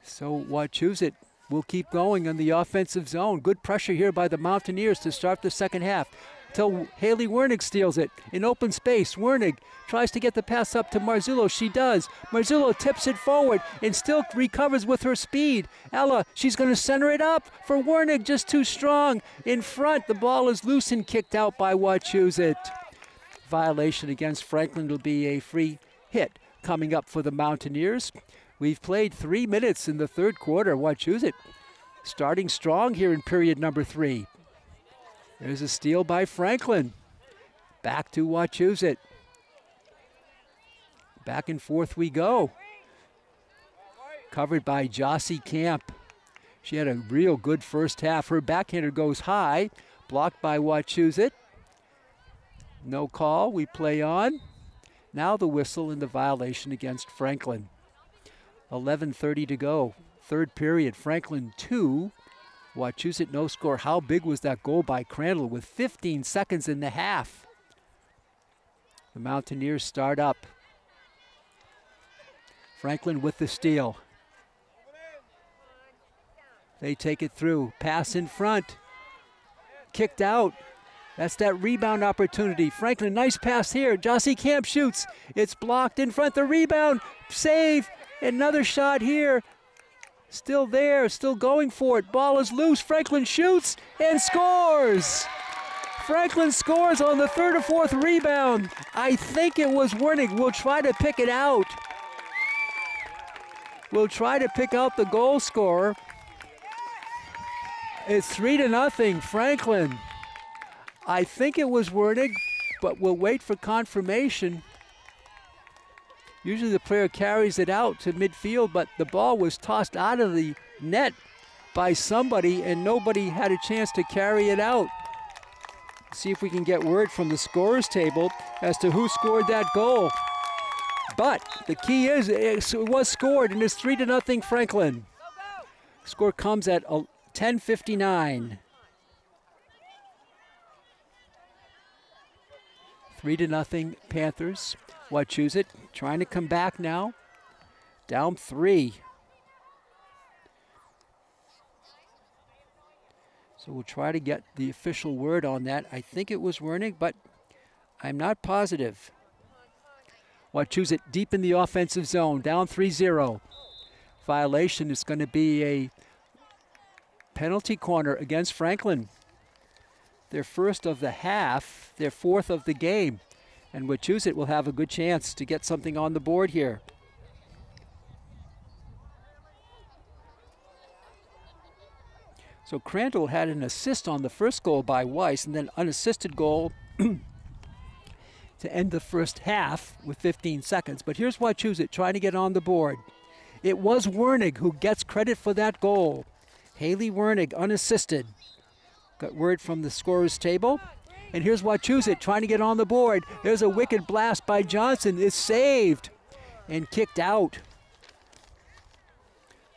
[SPEAKER 1] So Wachusett will keep going in the offensive zone. Good pressure here by the Mountaineers to start the second half. Till Haley Wernig steals it in open space. Wernig tries to get the pass up to Marzullo. She does. Marzullo tips it forward and still recovers with her speed. Ella, she's going to center it up for Wernig, just too strong. In front, the ball is loose and kicked out by Wachusett. Violation against Franklin will be a free hit coming up for the Mountaineers. We've played 3 minutes in the third quarter. Wachusett starting strong here in period number 3. There's a steal by Franklin. Back to Wachusett. Back and forth we go. Covered by Jossie Camp. She had a real good first half. Her backhander goes high. Blocked by Wachusett. No call. We play on. Now the whistle and the violation against Franklin. 11:30 to go. Third period. Franklin 2. Wachusett no score. How big was that goal by Crandall with 15 seconds in the half? The Mountaineers start up. Franklin with the steal. They take it through. Pass in front. Kicked out. That's that rebound opportunity. Franklin, nice pass here. Jossie Camp shoots. It's blocked in front. The rebound. Save. Another shot here. Still there, still going for it. Ball is loose. Franklin shoots and scores. Franklin scores on the third or fourth rebound. I think it was Wernig. We'll try to pick it out. We'll try to pick out the goal scorer. It's 3-0, Franklin. I think it was Wernig, but we'll wait for confirmation. Usually the player carries it out to midfield, but the ball was tossed out of the net by somebody, and nobody had a chance to carry it out. See if we can get word from the scorers table as to who scored that goal. But the key is it was scored, and it's 3-0 Franklin. Score comes at 10:59. 3-0 Panthers. Wachusett trying to come back now. Down 3. So we'll try to get the official word on that. I think it was Wernig, but I'm not positive. Wachusett deep in the offensive zone, down 3-0. Violation is going to be a penalty corner against Franklin. Their first of the half, their fourth of the game. And Wachusett will have a good chance to get something on the board here. So Crandall had an assist on the first goal by Weiss, and then unassisted goal to end the first half with 15 seconds. But here's Wachusett trying to get on the board. It was Wernig who gets credit for that goal. Haley Wernig unassisted. Got word from the scorer's table. And here's Wachusett trying to get on the board. There's a wicked blast by Johnson. It's saved and kicked out.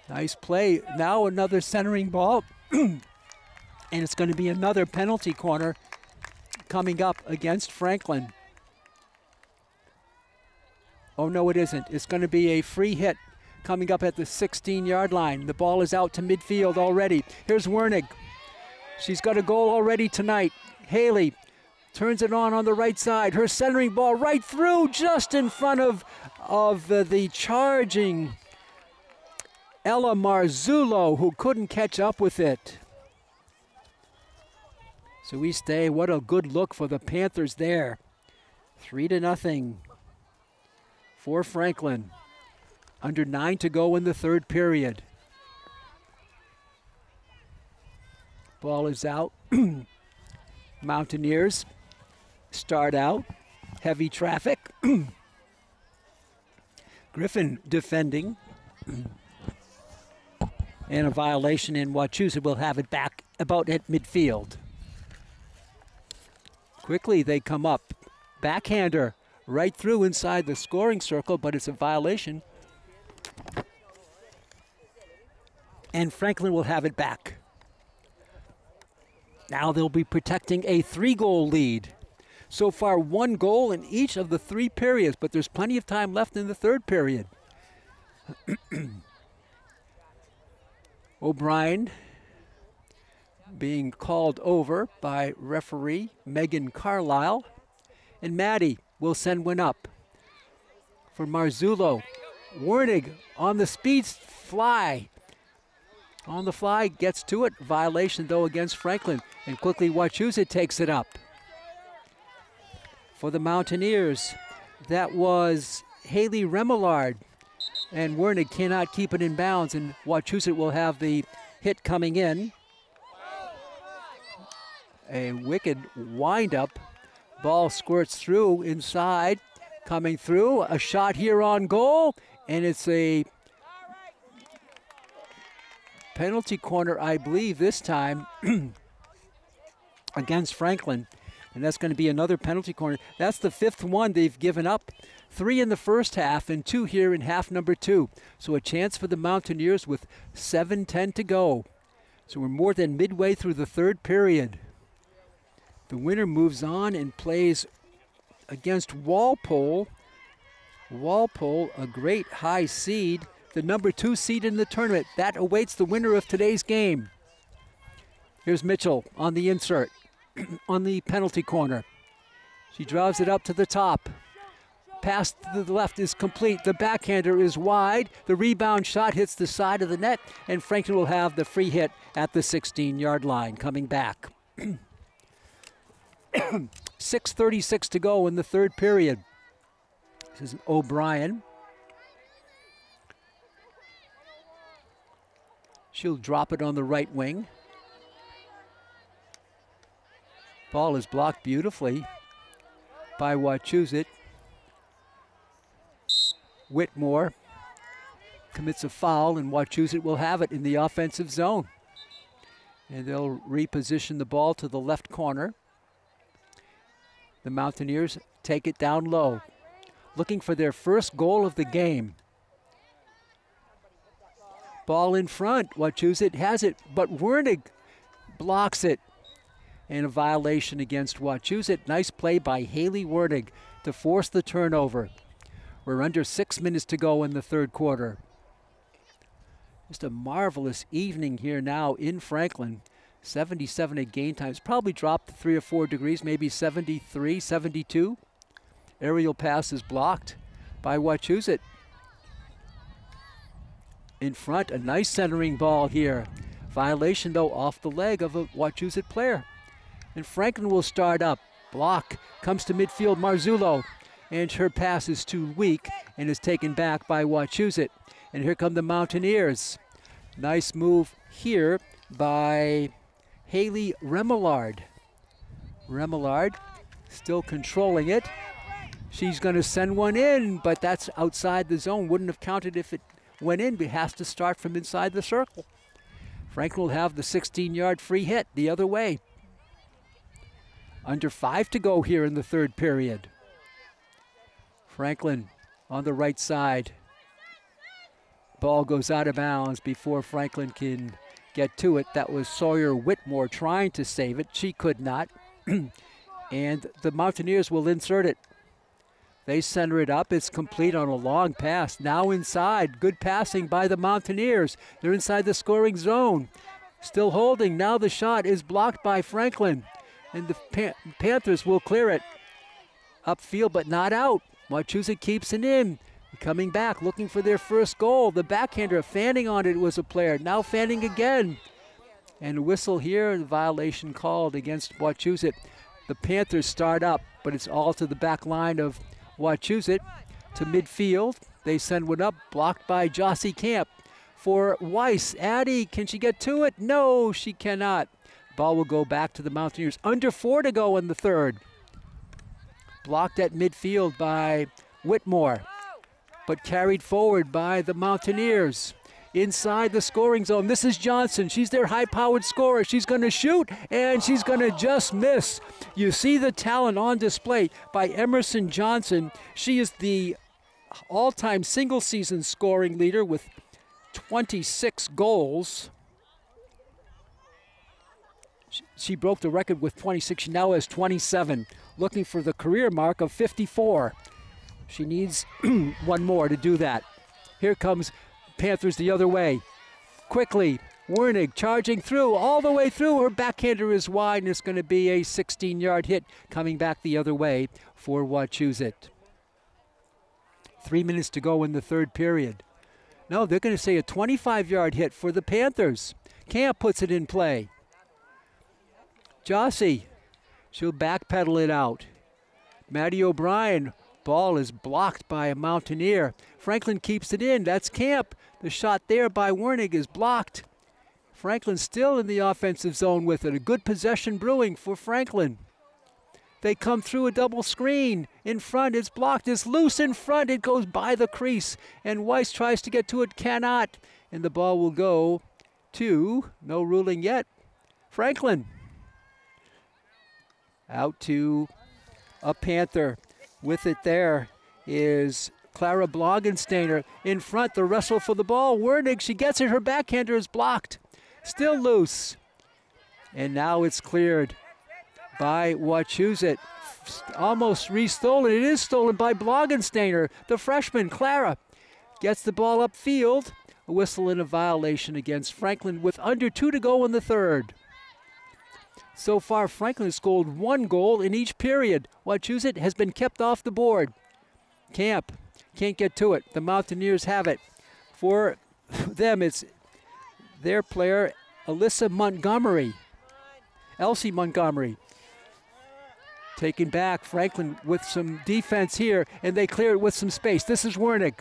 [SPEAKER 1] Nice play. Now another centering ball. And it's going to be another penalty corner coming up against Franklin. Oh, no, it isn't. It's going to be a free hit coming up at the 16-yard line. The ball is out to midfield already. Here's Wernig. She's got a goal already tonight. Haley turns it on the right side. Her centering ball right through, just in front of the charging Ella Marzullo, who couldn't catch up with it. So we stay. What a good look for the Panthers there. 3-0 for Franklin. Under 9 to go in the third period. Ball is out. Mountaineers start out. Heavy traffic. Griffin defending. And a violation in Wachusett will have it back about at midfield. Quickly they come up. Backhander right through inside the scoring circle, but it's a violation. And Franklin will have it back. Now they'll be protecting a 3-goal lead. So far, 1 goal in each of the 3 periods, but there's plenty of time left in the third period. O'Brien being called over by referee Megan Carlisle. And Maddie will send one up for Marzullo. Wernig on the speed fly. On the fly, gets to it. Violation, though, against Franklin. And quickly, Wachusett takes it up. For the Mountaineers, that was Haley Remillard. And Wernig cannot keep it in bounds, and Wachusett will have the hit coming in. A wicked wind-up. Ball squirts through inside. Coming through. A shot here on goal. And it's a penalty corner, I believe, this time against Franklin. And that's going to be another penalty corner. That's the 5th one they've given up. 3 in the first half and 2 here in half number 2. So a chance for the Mountaineers with 7:10 to go. So we're more than midway through the third period. The winner moves on and plays against Walpole. Walpole, a great high seed, the number 2 seed in the tournament. That awaits the winner of today's game. Here's Mitchell on the insert, on the penalty corner. She drives it up to the top. Pass to the left is complete. The backhander is wide. The rebound shot hits the side of the net, and Franklin will have the free hit at the 16-yard line coming back. 6:36 to go in the third period. This is O'Brien. She'll drop it on the right wing. Ball is blocked beautifully by Wachusett. Whitmore commits a foul, and Wachusett will have it in the offensive zone. And they'll reposition the ball to the left corner. The Mountaineers take it down low, looking for their first goal of the game. Ball in front. Wachusett has it, but Wernig blocks it. And a violation against Wachusett. Nice play by Haley Wernig to force the turnover. We're under 6 minutes to go in the third quarter. Just a marvelous evening here now in Franklin. 77 at game time. It's probably dropped 3 or 4 degrees, maybe 73, 72. Aerial pass is blocked by Wachusett. In front, a nice centering ball here. Violation, though, off the leg of a Wachusett player. And Franklin will start up. Block comes to midfield, Marzullo. And her pass is too weak and is taken back by Wachusett. And here come the Mountaineers. Nice move here by Haley Remillard. Remillard still controlling it. She's going to send one in, but that's outside the zone. Wouldn't have counted if it went in, but has to start from inside the circle. Franklin will have the 16-yard free hit the other way. Under 5 to go here in the third period. Franklin on the right side. Ball goes out of bounds before Franklin can get to it. That was Sawyer Whitmore trying to save it. She could not. And the Mountaineers will insert it. They center it up. It's complete on a long pass. Now inside. Good passing by the Mountaineers. They're inside the scoring zone. Still holding. Now the shot is blocked by Franklin. And the Panthers will clear it. Upfield, but not out. Wachusett keeps it in. Coming back, looking for their first goal. The backhander fanning on it was a player. Now fanning again. And a whistle here. The violation called against Wachusett. The Panthers start up, but it's all to the back line of Wachusett to midfield. They send one up, blocked by Jossie Camp. For Weiss, Addie, can she get to it? No, she cannot. Ball will go back to the Mountaineers. Under 4 to go in the third. Blocked at midfield by Whitmore, but carried forward by the Mountaineers. Inside the scoring zone, this is Johnson. She's their high-powered scorer. She's going to shoot, and she's going to just miss. You see the talent on display by Emerson Johnson. She is the all-time single-season scoring leader with 26 goals. She broke the record with 26. She now has 27, looking for the career mark of 54. She needs one more to do that. Here comes Panthers the other way. Quickly, Wernig charging through, all the way through. Her backhander is wide, and it's going to be a 16-yard hit coming back the other way for Wachusett. 3 minutes to go in the third period. No, they're going to say a 25-yard hit for the Panthers. Camp puts it in play. Jossie, she'll backpedal it out. Maddie O'Brien, ball is blocked by a Mountaineer. Franklin keeps it in. That's Camp. The shot there by Wernig is blocked. Franklin still in the offensive zone with it. A good possession brewing for Franklin. They come through a double screen. In front, it's blocked. It's loose in front. It goes by the crease. And Weiss tries to get to it, cannot. And the ball will go to, no ruling yet, Franklin. Out to a Panther. With it there is Clara Blogensteiner. In front, the wrestle for the ball. Wernig, she gets it. Her backhander is blocked. Still loose. And now it's cleared by Wachusett. Almost re-stolen. It is stolen by Blogensteiner. The freshman, Clara, gets the ball upfield. A whistle and a violation against Franklin with under 2 to go in the third. So far, Franklin has scored 1 goal in each period. Wachusett has been kept off the board. Camp can't get to it. The Mountaineers have it. For them, it's their player, Elsie Montgomery. Taken back, Franklin with some defense here, and they clear it with some space. This is Wernig.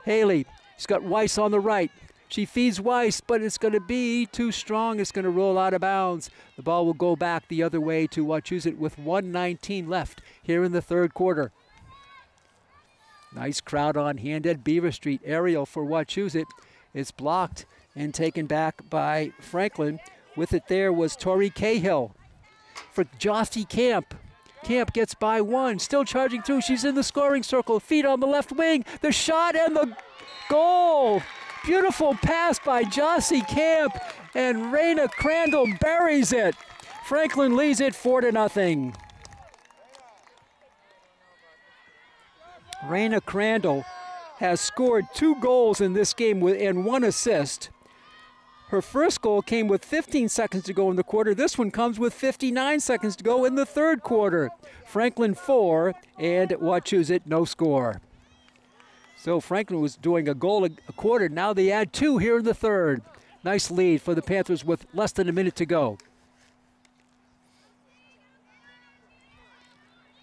[SPEAKER 1] Haley, she's got Weiss on the right. She feeds Weiss, but it's going to be too strong. It's going to roll out of bounds. The ball will go back the other way to Wachusett with 1:19 left here in the third quarter. Nice crowd on hand at Beaver Street. Aerial for Wachusett. It's blocked and taken back by Franklin. With it there was Tori Cahill for Jossie Camp. Camp gets by one, still charging through. She's in the scoring circle. Feet on the left wing. The shot and the goal. Beautiful pass by Jossie Camp, and Raina Crandall buries it. Franklin leads it 4-0. Raina Crandall has scored 2 goals in this game and 1 assist. Her first goal came with 15 seconds to go in the quarter. This one comes with 59 seconds to go in the third quarter. Franklin 4 and Wachusett no score. So Franklin was doing a goal a quarter. Now they add 2 here in the third. Nice lead for the Panthers with less than a minute to go.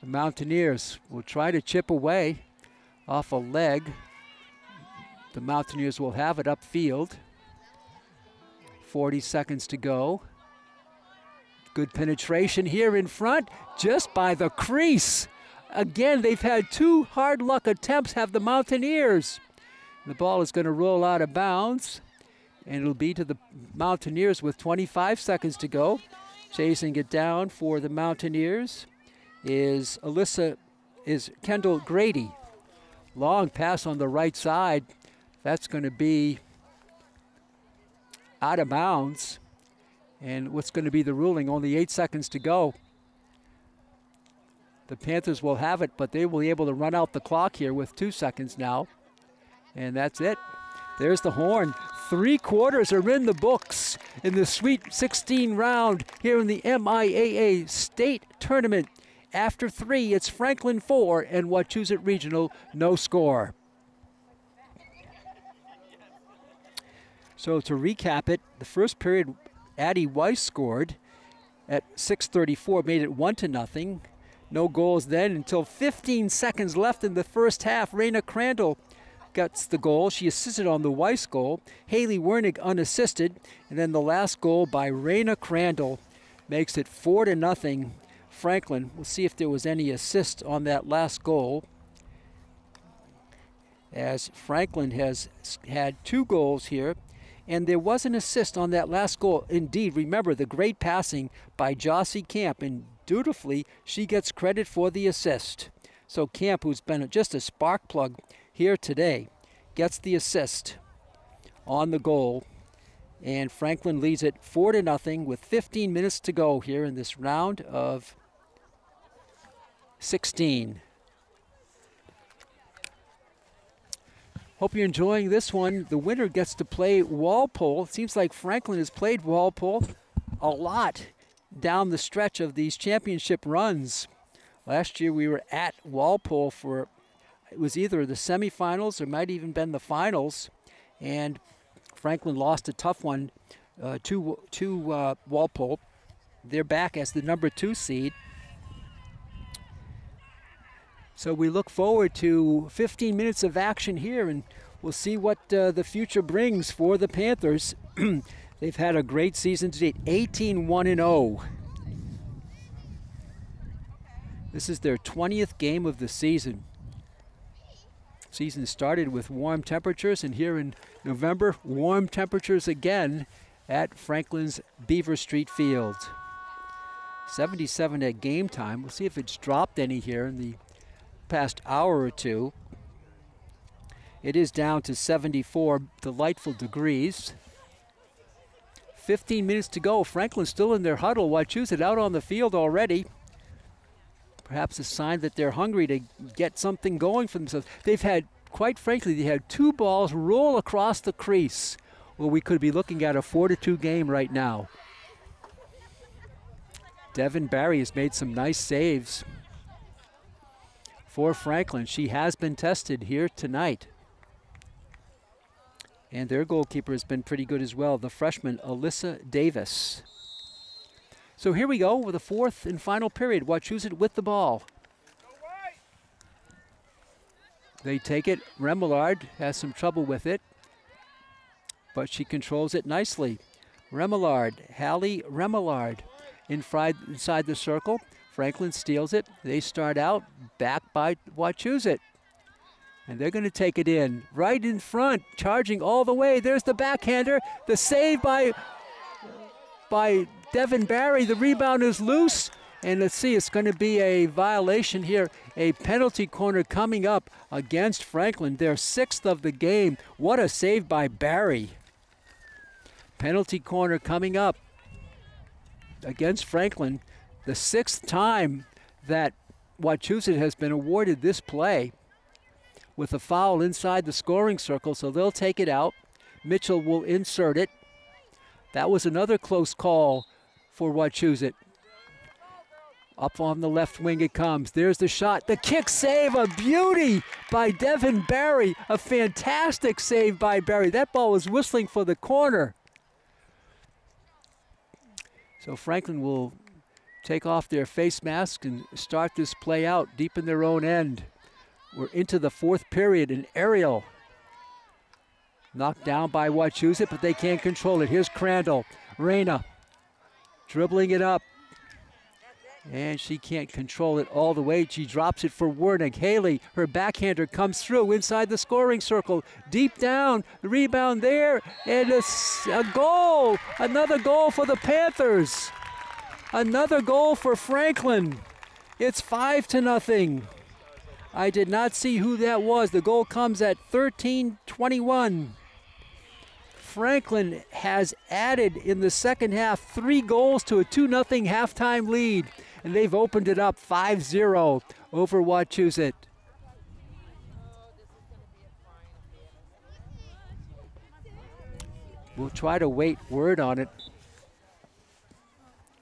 [SPEAKER 1] The Mountaineers will try to chip away off a leg. The Mountaineers will have it upfield. 40 seconds to go. Good penetration here in front, just by the crease. Again, they've had 2 hard luck attempts, have the Mountaineers. The ball is going to roll out of bounds, and it'll be to the Mountaineers with 25 seconds to go. Chasing it down for the Mountaineers is Kendall Grady. Long pass on the right side. That's going to be out of bounds. And what's going to be the ruling? Only 8 seconds to go. The Panthers will have it, but they will be able to run out the clock here with 2 seconds now. And that's it. There's the horn. 3 quarters are in the books in the Sweet 16 round here in the MIAA State Tournament. After 3, it's Franklin 4 and Wachusett Regional no score. So to recap it, the first period, Addie Weiss scored at 6:34, made it 1-0. No goals then until 15 seconds left in the first half. Raina Crandall gets the goal. She assisted on the Weiss goal. Haley Wernig unassisted. And then the last goal by Raina Crandall makes it 4-0 Franklin. We'll see if there was any assist on that last goal, as Franklin has had 2 goals here. And there was an assist on that last goal. Indeed, remember the great passing by Jossie Camp, and dutifully she gets credit for the assist. So Camp, who's been just a spark plug here today, gets the assist on the goal. And Franklin leads it 4-0 with 15 minutes to go here in this round of 16. Hope you're enjoying this one. The winner gets to play Walpole. It seems like Franklin has played Walpole a lot down the stretch of these championship runs. Last year we were at Walpole for, it was either the semifinals or might even been the finals, and Franklin lost a tough one to Walpole. They're back as the number 2 seed. So we look forward to 15 minutes of action here, and we'll see what the future brings for the Panthers. They've had a great season to date, 18-1-0. This is their 20th game of the season. Season started with warm temperatures, and here in November, warm temperatures again at Franklin's Beaver Street Field. 77 at game time. We'll see if it's dropped any here in the past hour or two. It is down to 74 delightful degrees. 15 minutes to go. Franklin's still in their huddle. Wachusett out on the field already. Perhaps a sign that they're hungry to get something going for themselves. They've had, quite frankly, they had 2 balls roll across the crease. Well, we could be looking at a 4-2 game right now. Devin Barry has made some nice saves for Franklin. She has been tested here tonight. And their goalkeeper has been pretty good as well, the freshman Alyssa Davis. So here we go with the 4th and final period. Wachusett with the ball. They take it. Remillard has some trouble with it, but she controls it nicely. Remillard, Hallie Remillard, inside the circle. Franklin steals it. They start out back by Wachusett. And they're going to take it in. Right in front, charging all the way. There's the backhander. The save by Devin Barry. The rebound is loose. And let's see, it's going to be a violation here. A penalty corner coming up against Franklin. Their 6th of the game. What a save by Barry. Penalty corner coming up against Franklin. The 6th time that Wachusett has been awarded this play with a foul inside the scoring circle, so they'll take it out. Mitchell will insert it. That was another close call for Wachusett. Up on the left wing it comes. There's the shot. The kick save, a beauty by Devin Barry. A fantastic save by Barry. That ball was whistling for the corner. So Franklin will take off their face masks and start this play out deep in their own end. We're into the 4th period, and Ariel knocked down by Wachusett, but they can't control it. Here's Crandall. Raina dribbling it up, and she can't control it all the way. She drops it for Wernig. Haley, her backhander, comes through inside the scoring circle. Deep down, the rebound there, and a goal. Another goal for the Panthers. Another goal for Franklin. It's 5-0. I did not see who that was. The goal comes at 13:21. Franklin has added in the second half 3 goals to a 2-0 halftime lead, and they've opened it up 5-0 over Wachusett. We'll try to wait word on it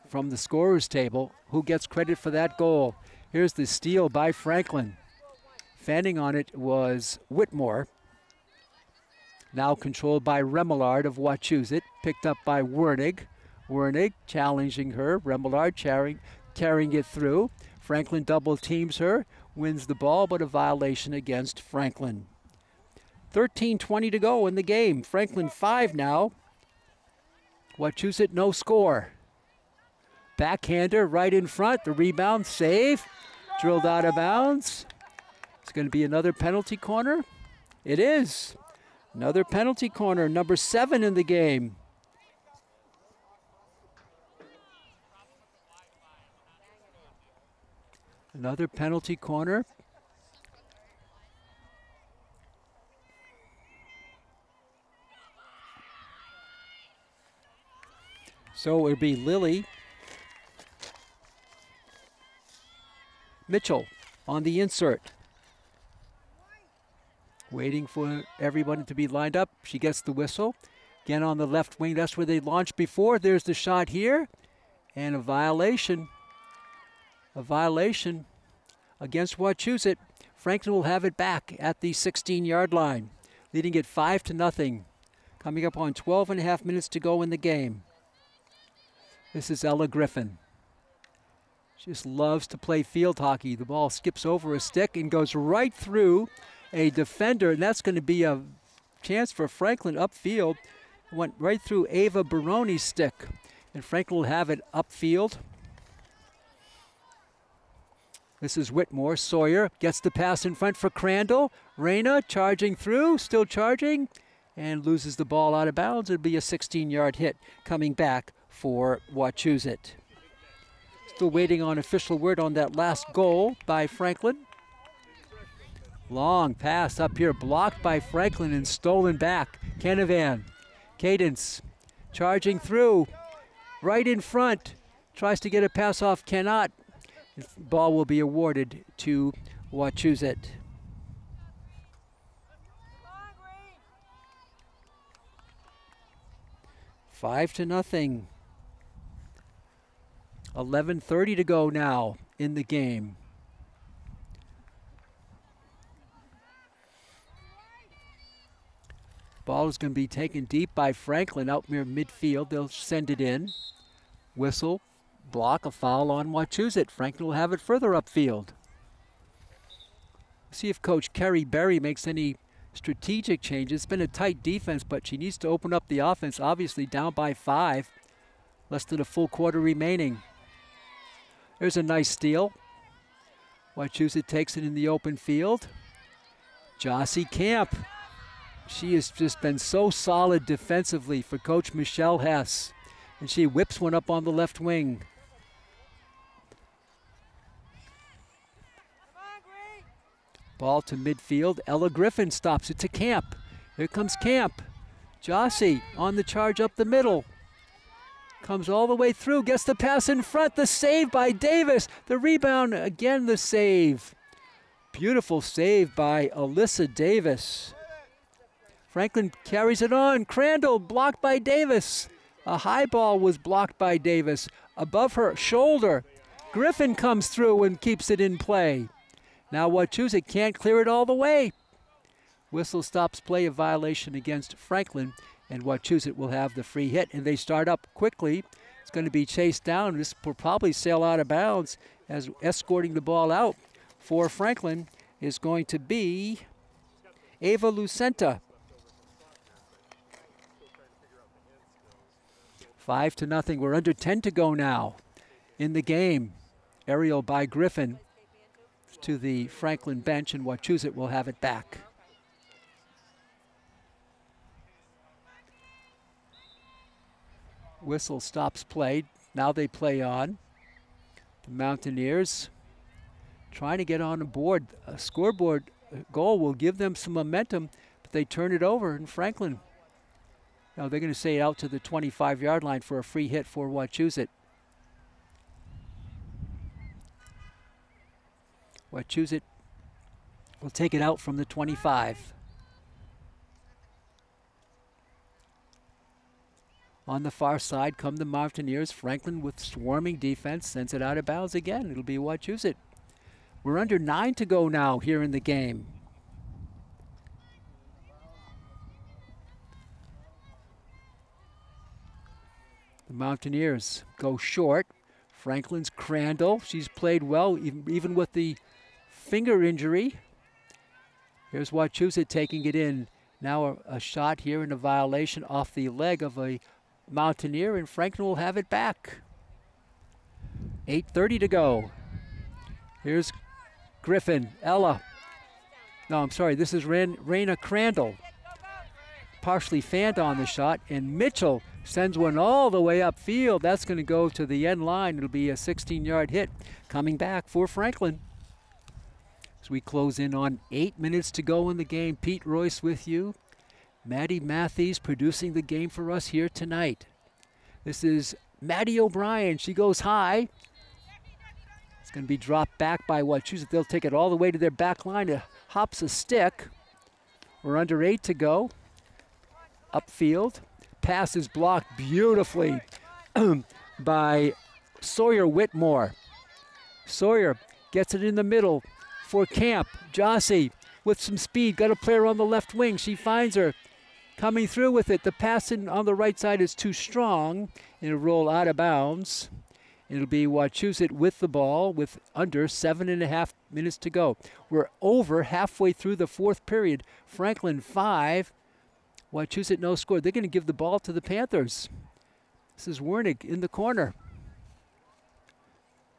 [SPEAKER 1] from the scorer's table. Who gets credit for that goal? Here's the steal by Franklin. Fanning on it was Whitmore. Now controlled by Remillard of Wachusett. Picked up by Wernig. Wernig challenging her. Remillard carrying it through. Franklin double teams her. Wins the ball, but a violation against Franklin. 13:20 to go in the game. Franklin 5 now. Wachusett no score. Backhander right in front. The rebound, save. Drilled out of bounds. It's going to be another penalty corner. It is. Another penalty corner, number 7 in the game. Another penalty corner. So it would be Lily Mitchell on the insert. Waiting for everyone to be lined up. She gets the whistle. Again on the left wing, that's where they launched before. There's the shot here. And a violation. A violation against Wachusett. Franklin will have it back at the 16-yard line, leading it 5-0. Coming up on 12.5 minutes to go in the game. This is Ella Griffin. She just loves to play field hockey. The ball skips over a stick and goes right through a defender, and that's going to be a chance for Franklin upfield. Went right through Ava Baroni's stick, and Franklin will have it upfield. This is Whitmore. Sawyer gets the pass in front for Crandall. Reyna charging through, still charging, and loses the ball out of bounds. It'll be a 16-yard hit coming back for Wachusett. Still waiting on official word on that last goal by Franklin. Long pass up here, blocked by Franklin and stolen back. Canavan, Cadence, charging through, right in front. Tries to get a pass off, cannot. Ball will be awarded to Wachusett. Five to nothing. 11:30 to go now in the game. Ball is going to be taken deep by Franklin out near midfield. They'll send it in. Whistle, block, a foul on Wachusett. Franklin will have it further upfield. See if Coach Kerry Berry makes any strategic changes. It's been a tight defense, but she needs to open up the offense. Obviously down by 5. Less than a full quarter remaining. There's a nice steal. Wachusett takes it in the open field. Jossie Camp. She has just been so solid defensively for Coach Michelle Hess. And she whips one up on the left wing. Ball to midfield. Ella Griffin stops it to Camp. Here comes Camp. Jossie on the charge up the middle. Comes all the way through, gets the pass in front, the save by Davis. The rebound, again the save. Beautiful save by Alyssa Davis. Franklin carries it on. Crandall blocked by Davis. A high ball was blocked by Davis. Above her shoulder, Griffin comes through and keeps it in play. Now Wachusett can't clear it all the way. Whistle stops play, a violation against Franklin, and Wachusett will have the free hit, and they start up quickly. It's going to be chased down. This will probably sail out of bounds, as escorting the ball out for Franklin is going to be Ava Lucenta. 5-0. We're under 10 to go now in the game. Aerial by Griffin to the Franklin bench, and Wachusett will have it back. Whistle stops play. Now they play on. The Mountaineers trying to get on the board. A scoreboard goal will give them some momentum, but they turn it over, and Franklin, now they're going to say out to the 25-yard line for a free hit for Wachusett. Wachusett will take it out from the 25. On the far side come the Mountaineers. Franklin with swarming defense sends it out of bounds again. It'll be Wachusett. We're under 9 to go now here in the game. The Mountaineers go short. Franklin's Crandall. She's played well even with the finger injury. Here's Wachusett taking it in. Now a shot here and a violation off the leg of a Mountaineer, and Franklin will have it back. 8:30 to go. Here's Griffin, Ella. No, I'm sorry, this is Raina Crandall. Partially fanned on the shot, and Mitchell sends one all the way upfield. That's going to go to the end line. It'll be a 16-yard hit coming back for Franklin. As we close in on 8 minutes to go in the game, Pete Royce with you. Maddie Matthews producing the game for us here tonight. This is Maddie O'Brien. She goes high. It's going to be dropped back by Wachusett. They'll take it all the way to their back line. It hops a stick. We're under 8 to go. Upfield. Pass is blocked beautifully by Sawyer Whitmore. Sawyer gets it in the middle for Camp. Jossie with some speed. Got a player on the left wing. She finds her. Coming through with it. The pass on the right side is too strong. It'll roll out of bounds. It'll be Wachusett with the ball with under 7.5 minutes to go. We're over halfway through the fourth period. Franklin 5. Wachusett no score. They're going to give the ball to the Panthers. This is Wernig in the corner.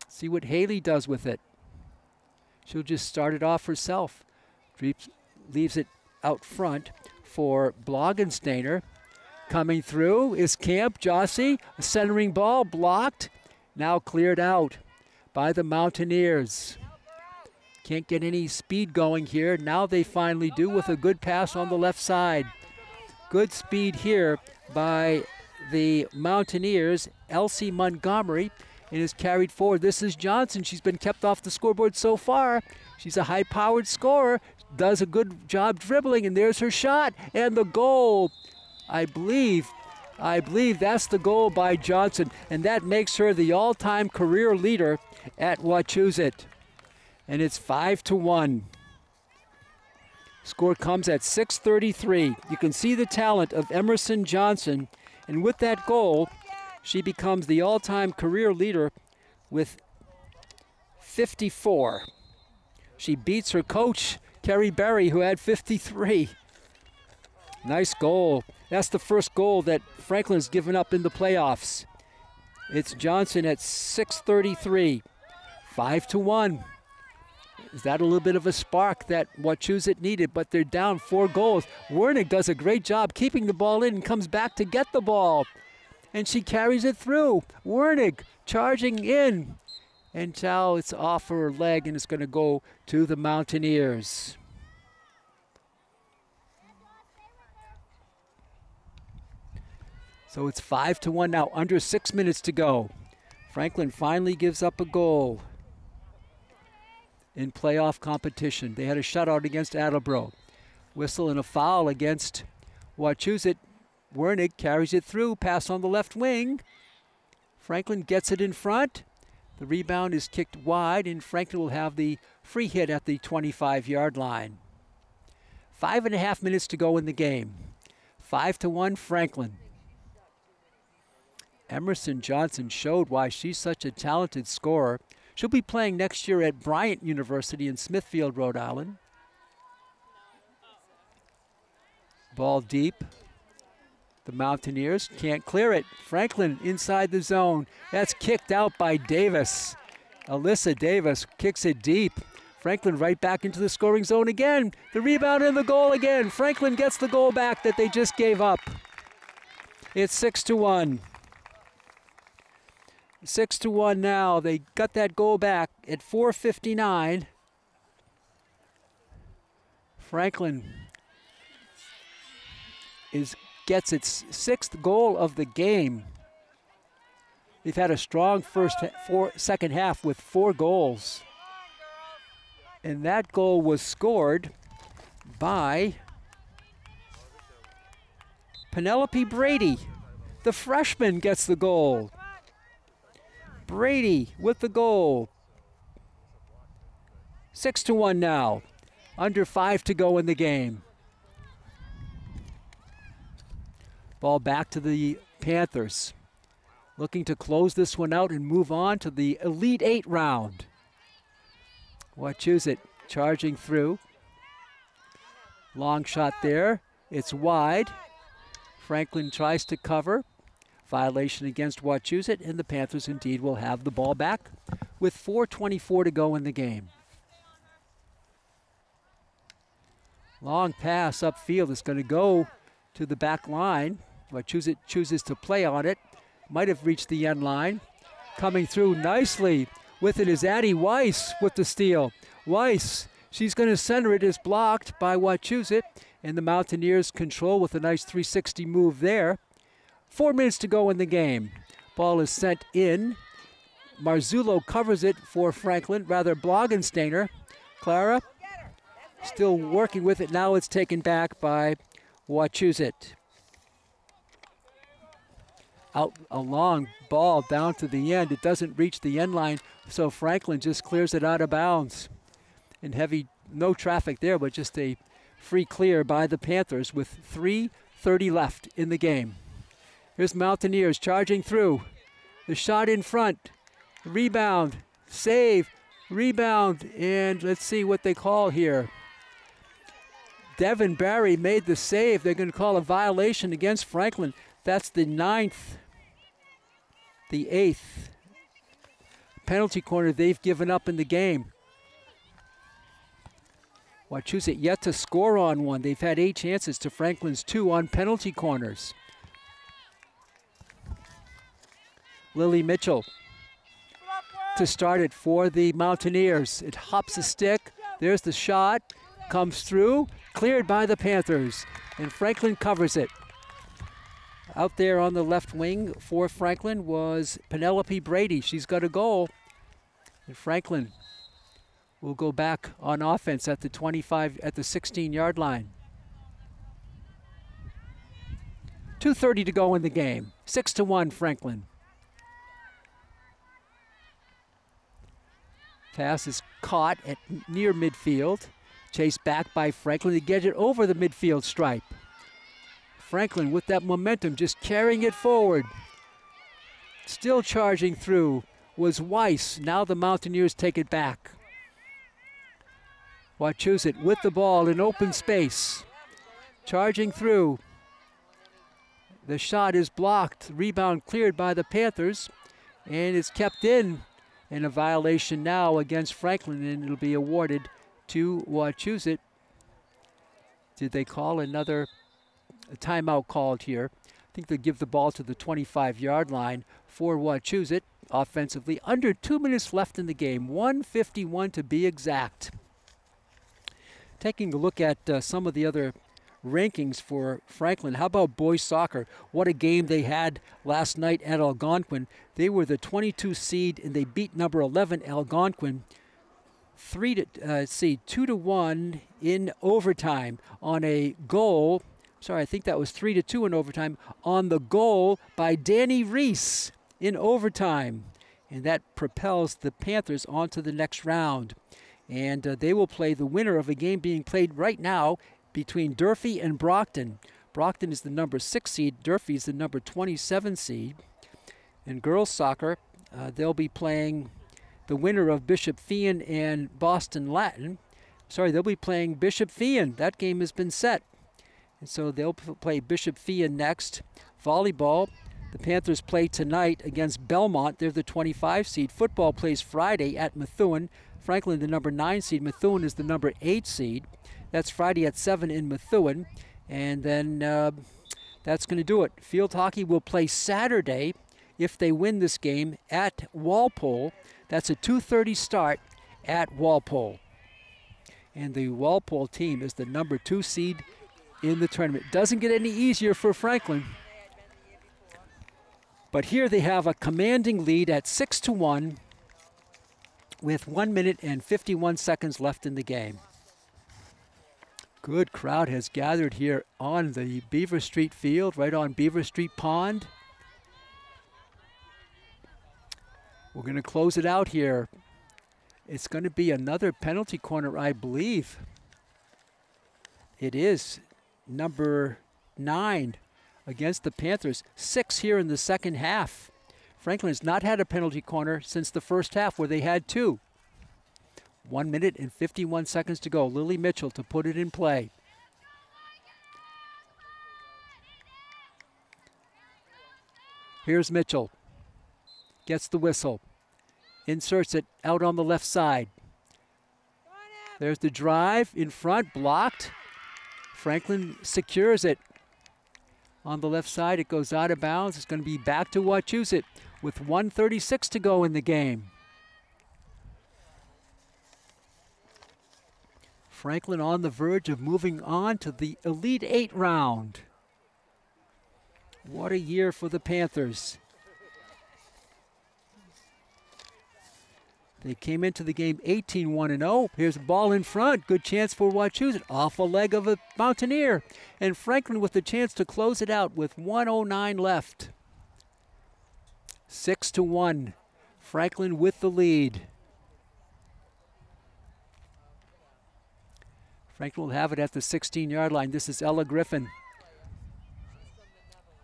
[SPEAKER 1] See what Haley does with it. She'll just start it off herself. Leaves it out front for Blogensteiner. Coming through is Camp. Jossie, a centering ball blocked. Now cleared out by the Mountaineers. Can't get any speed going here. Now they finally do with a good pass on the left side. Good speed here by the Mountaineers. Elsie Montgomery, and is carried forward. This is Johnson. She's been kept off the scoreboard so far. She's a high-powered scorer. Does a good job dribbling, and there's her shot. And the goal, I believe that's the goal by Johnson, and that makes her the all-time career leader at Wachusett. And it's 5-1. Score comes at 6:33. You can see the talent of Emerson Johnson, and with that goal, she becomes the all-time career leader with 54. She beats her coach, Kerry Berry, who had 53. Nice goal. That's the first goal that Franklin's given up in the playoffs. It's Johnson at 6:33. 5-1. Is that a little bit of a spark that Wachusett needed, but they're down 4 goals. Wernig does a great job keeping the ball in and comes back to get the ball. And she carries it through. Wernig charging in. And now it's off her leg, and it's going to go to the Mountaineers. So it's 5-1 now, under 6 minutes to go. Franklin finally gives up a goal in playoff competition. They had a shutout against Attleboro. Whistle and a foul against Wachusett. Wernig carries it through, pass on the left wing. Franklin gets it in front. The rebound is kicked wide, and Franklin will have the free hit at the 25-yard line. 5.5 minutes to go in the game. 5-1 Franklin. Emerson Johnson showed why she's such a talented scorer. She'll be playing next year at Bryant University in Smithfield, Rhode Island. Ball deep. The Mountaineers can't clear it. Franklin inside the zone. That's kicked out by Davis. Alyssa Davis kicks it deep. Franklin right back into the scoring zone again. The rebound and the goal again. Franklin gets the goal back that they just gave up. It's 6-1. 6-1 now. They got that goal back at 4:59. Franklin gets its 6th goal of the game. They've had a strong second half with 4 goals. And that goal was scored by Penelope Brady. The freshman gets the goal. Brady with the goal. 6-1 now. Under 5 to go in the game. Ball back to the Panthers. Looking to close this one out and move on to the Elite 8 round. Wachusett charging through. Long shot there. It's wide. Franklin tries to cover. Violation against Wachusett, and the Panthers indeed will have the ball back with 4:24 to go in the game. Long pass upfield is going to go to the back line. Wachusett chooses to play on it. Might have reached the end line. Coming through nicely with it is Addie Weiss with the steal. Weiss, she's going to center it, is blocked by Wachusett, and the Mountaineers control with a nice 360 move there. 4 minutes to go in the game. Ball is sent in. Marzullo covers it for Franklin, rather Blogensteiner. Clara still working with it. Now it's taken back by Wachusett. Out a long ball down to the end. It doesn't reach the end line, so Franklin just clears it out of bounds. And no traffic there, but just a free clear by the Panthers with 3:30 left in the game. Here's Mountaineers charging through. The shot in front. Rebound. Save. Rebound. And let's see what they call here. Devin Barry made the save. They're going to call a violation against Franklin. That's the 9th. The 8th penalty corner they've given up in the game. Wachusett yet to score on one. They've had 8 chances to Franklin's 2 on penalty corners. Lily Mitchell to start it for the Mountaineers. It hops a stick. There's the shot. Comes through. Cleared by the Panthers. And Franklin covers it. Out there on the left wing for Franklin was Penelope Brady. She's got a goal. And Franklin will go back on offense at the 16-yard line. 2:30 to go in the game. 6-1 Franklin. Pass is caught at near midfield. Chased back by Franklin to get it over the midfield stripe. Franklin with that momentum just carrying it forward. Still charging through was Weiss. Now the Mountaineers take it back. Wachusett with the ball in open space. Charging through. The shot is blocked. Rebound cleared by the Panthers. And it's kept in. And a violation now against Franklin, and it'll be awarded to Wachusett. Did they call another timeout called here? I think they give the ball to the 25-yard line for Wachusett offensively. Under 2 minutes left in the game, 1:51 to be exact. Taking a look at some of the other rankings for Franklin. How about boys soccer? What a game they had last night at Algonquin. They were the 22 seed and they beat number 11 Algonquin 2-1 in overtime on a goal. Sorry, I think that was 3-2 in overtime on the goal by Danny Reese in overtime. And that propels the Panthers onto the next round. And they will play the winner of a game being played right now between Durfee and Brockton. Brockton is the number 6 seed. Durfee is the number 27 seed. In girls soccer, they'll be playing the winner of Bishop Feehan and Boston Latin. Sorry, they'll be playing Bishop Feehan. That game has been set. And so they'll play Bishop Feehan next. Volleyball, the Panthers play tonight against Belmont. They're the 25 seed. Football plays Friday at Methuen. Franklin, the number 9 seed. Methuen is the number 8 seed. That's Friday at 7 in Methuen. And then that's going to do it. Field hockey will play Saturday if they win this game at Walpole. That's a 2:30 start at Walpole. And the Walpole team is the number 2 seed in the tournament. Doesn't get any easier for Franklin. But here they have a commanding lead at 6-1 with 1 minute and 51 seconds left in the game. Good crowd has gathered here on the Beaver Street field, right on Beaver Street Pond. We're going to close it out here. It's going to be another penalty corner, I believe. It is number 9 against the Panthers. 6 here in the second half. Franklin has not had a penalty corner since the first half, where they had 2. 1 minute and 51 seconds to go. Lily Mitchell to put it in play. Here's Mitchell. Gets the whistle. Inserts it out on the left side. There's the drive in front, blocked. Franklin secures it. On the left side, it goes out of bounds. It's going to be back to Wachusett with 1:36 to go in the game. Franklin on the verge of moving on to the Elite 8 round. What a year for the Panthers. They came into the game 18-1-0. Here's a ball in front. Good chance for Wachusett. Off a leg of a Mountaineer. And Franklin with the chance to close it out with 1:09 left. 6-1. Franklin with the lead. Franklin will have it at the 16-yard line. This is Ella Griffin.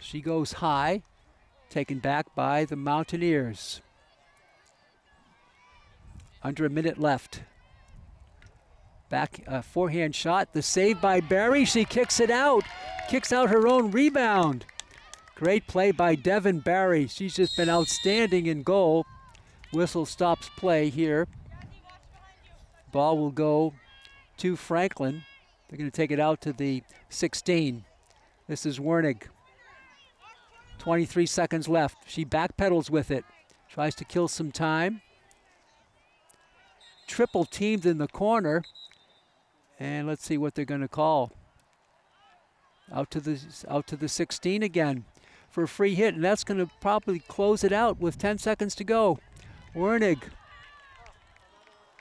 [SPEAKER 1] She goes high, taken back by the Mountaineers. Under a minute left. Back, forehand shot. The save by Barry. She kicks it out. Kicks out her own rebound. Great play by Devin Barry. She's just been outstanding in goal. Whistle stops play here. Ball will go to Franklin. They're going to take it out to the 16. This is Wernig. 23 seconds left. She backpedals with it. Tries to kill some time. Triple teamed in the corner. And let's see what they're going to call. Out to the 16 again for a free hit, and that's going to probably close it out with 10 seconds to go. Wernig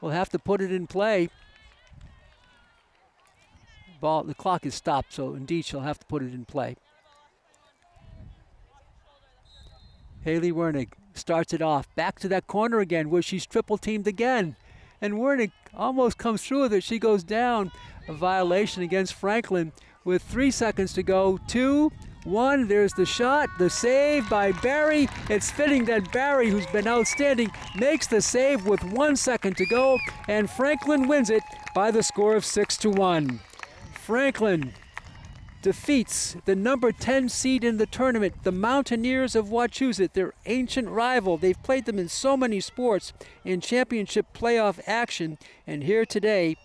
[SPEAKER 1] will have to put it in play. The clock is stopped, so indeed she'll have to put it in play. Haley Wernig starts it off. Back to that corner again where she's triple teamed again. And Wernig almost comes through with it. She goes down. A violation against Franklin with 3 seconds to go. 2, 1, there's the shot. The save by Barry. It's fitting that Barry, who's been outstanding, makes the save with 1 second to go. And Franklin wins it by the score of 6-1. Franklin defeats the number 10 seed in the tournament, the Mountaineers of Wachusett, their ancient rival. They've played them in so many sports in championship playoff action. And here today,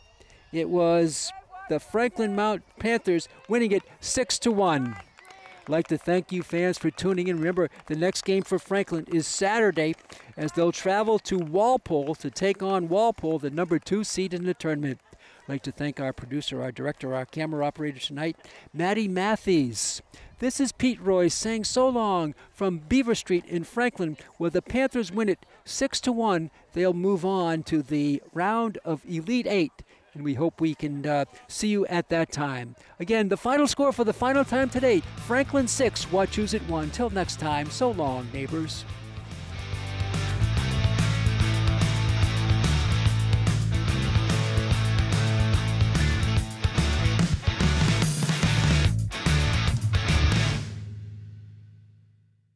[SPEAKER 1] it was the Franklin Panthers winning it 6-1. I'd like to thank you fans for tuning in. Remember, the next game for Franklin is Saturday as they'll travel to Walpole to take on Walpole, the number 2 seed in the tournament. I'd like to thank our producer, our director, our camera operator tonight, Maddie Matthews. This is Pete Royce saying so long from Beaver Street in Franklin, where the Panthers win it 6-1. They'll move on to the round of Elite 8, and we hope we can see you at that time. Again, the final score for the final time today, Franklin 6, Wachusett 1. Till next time, so long, neighbors.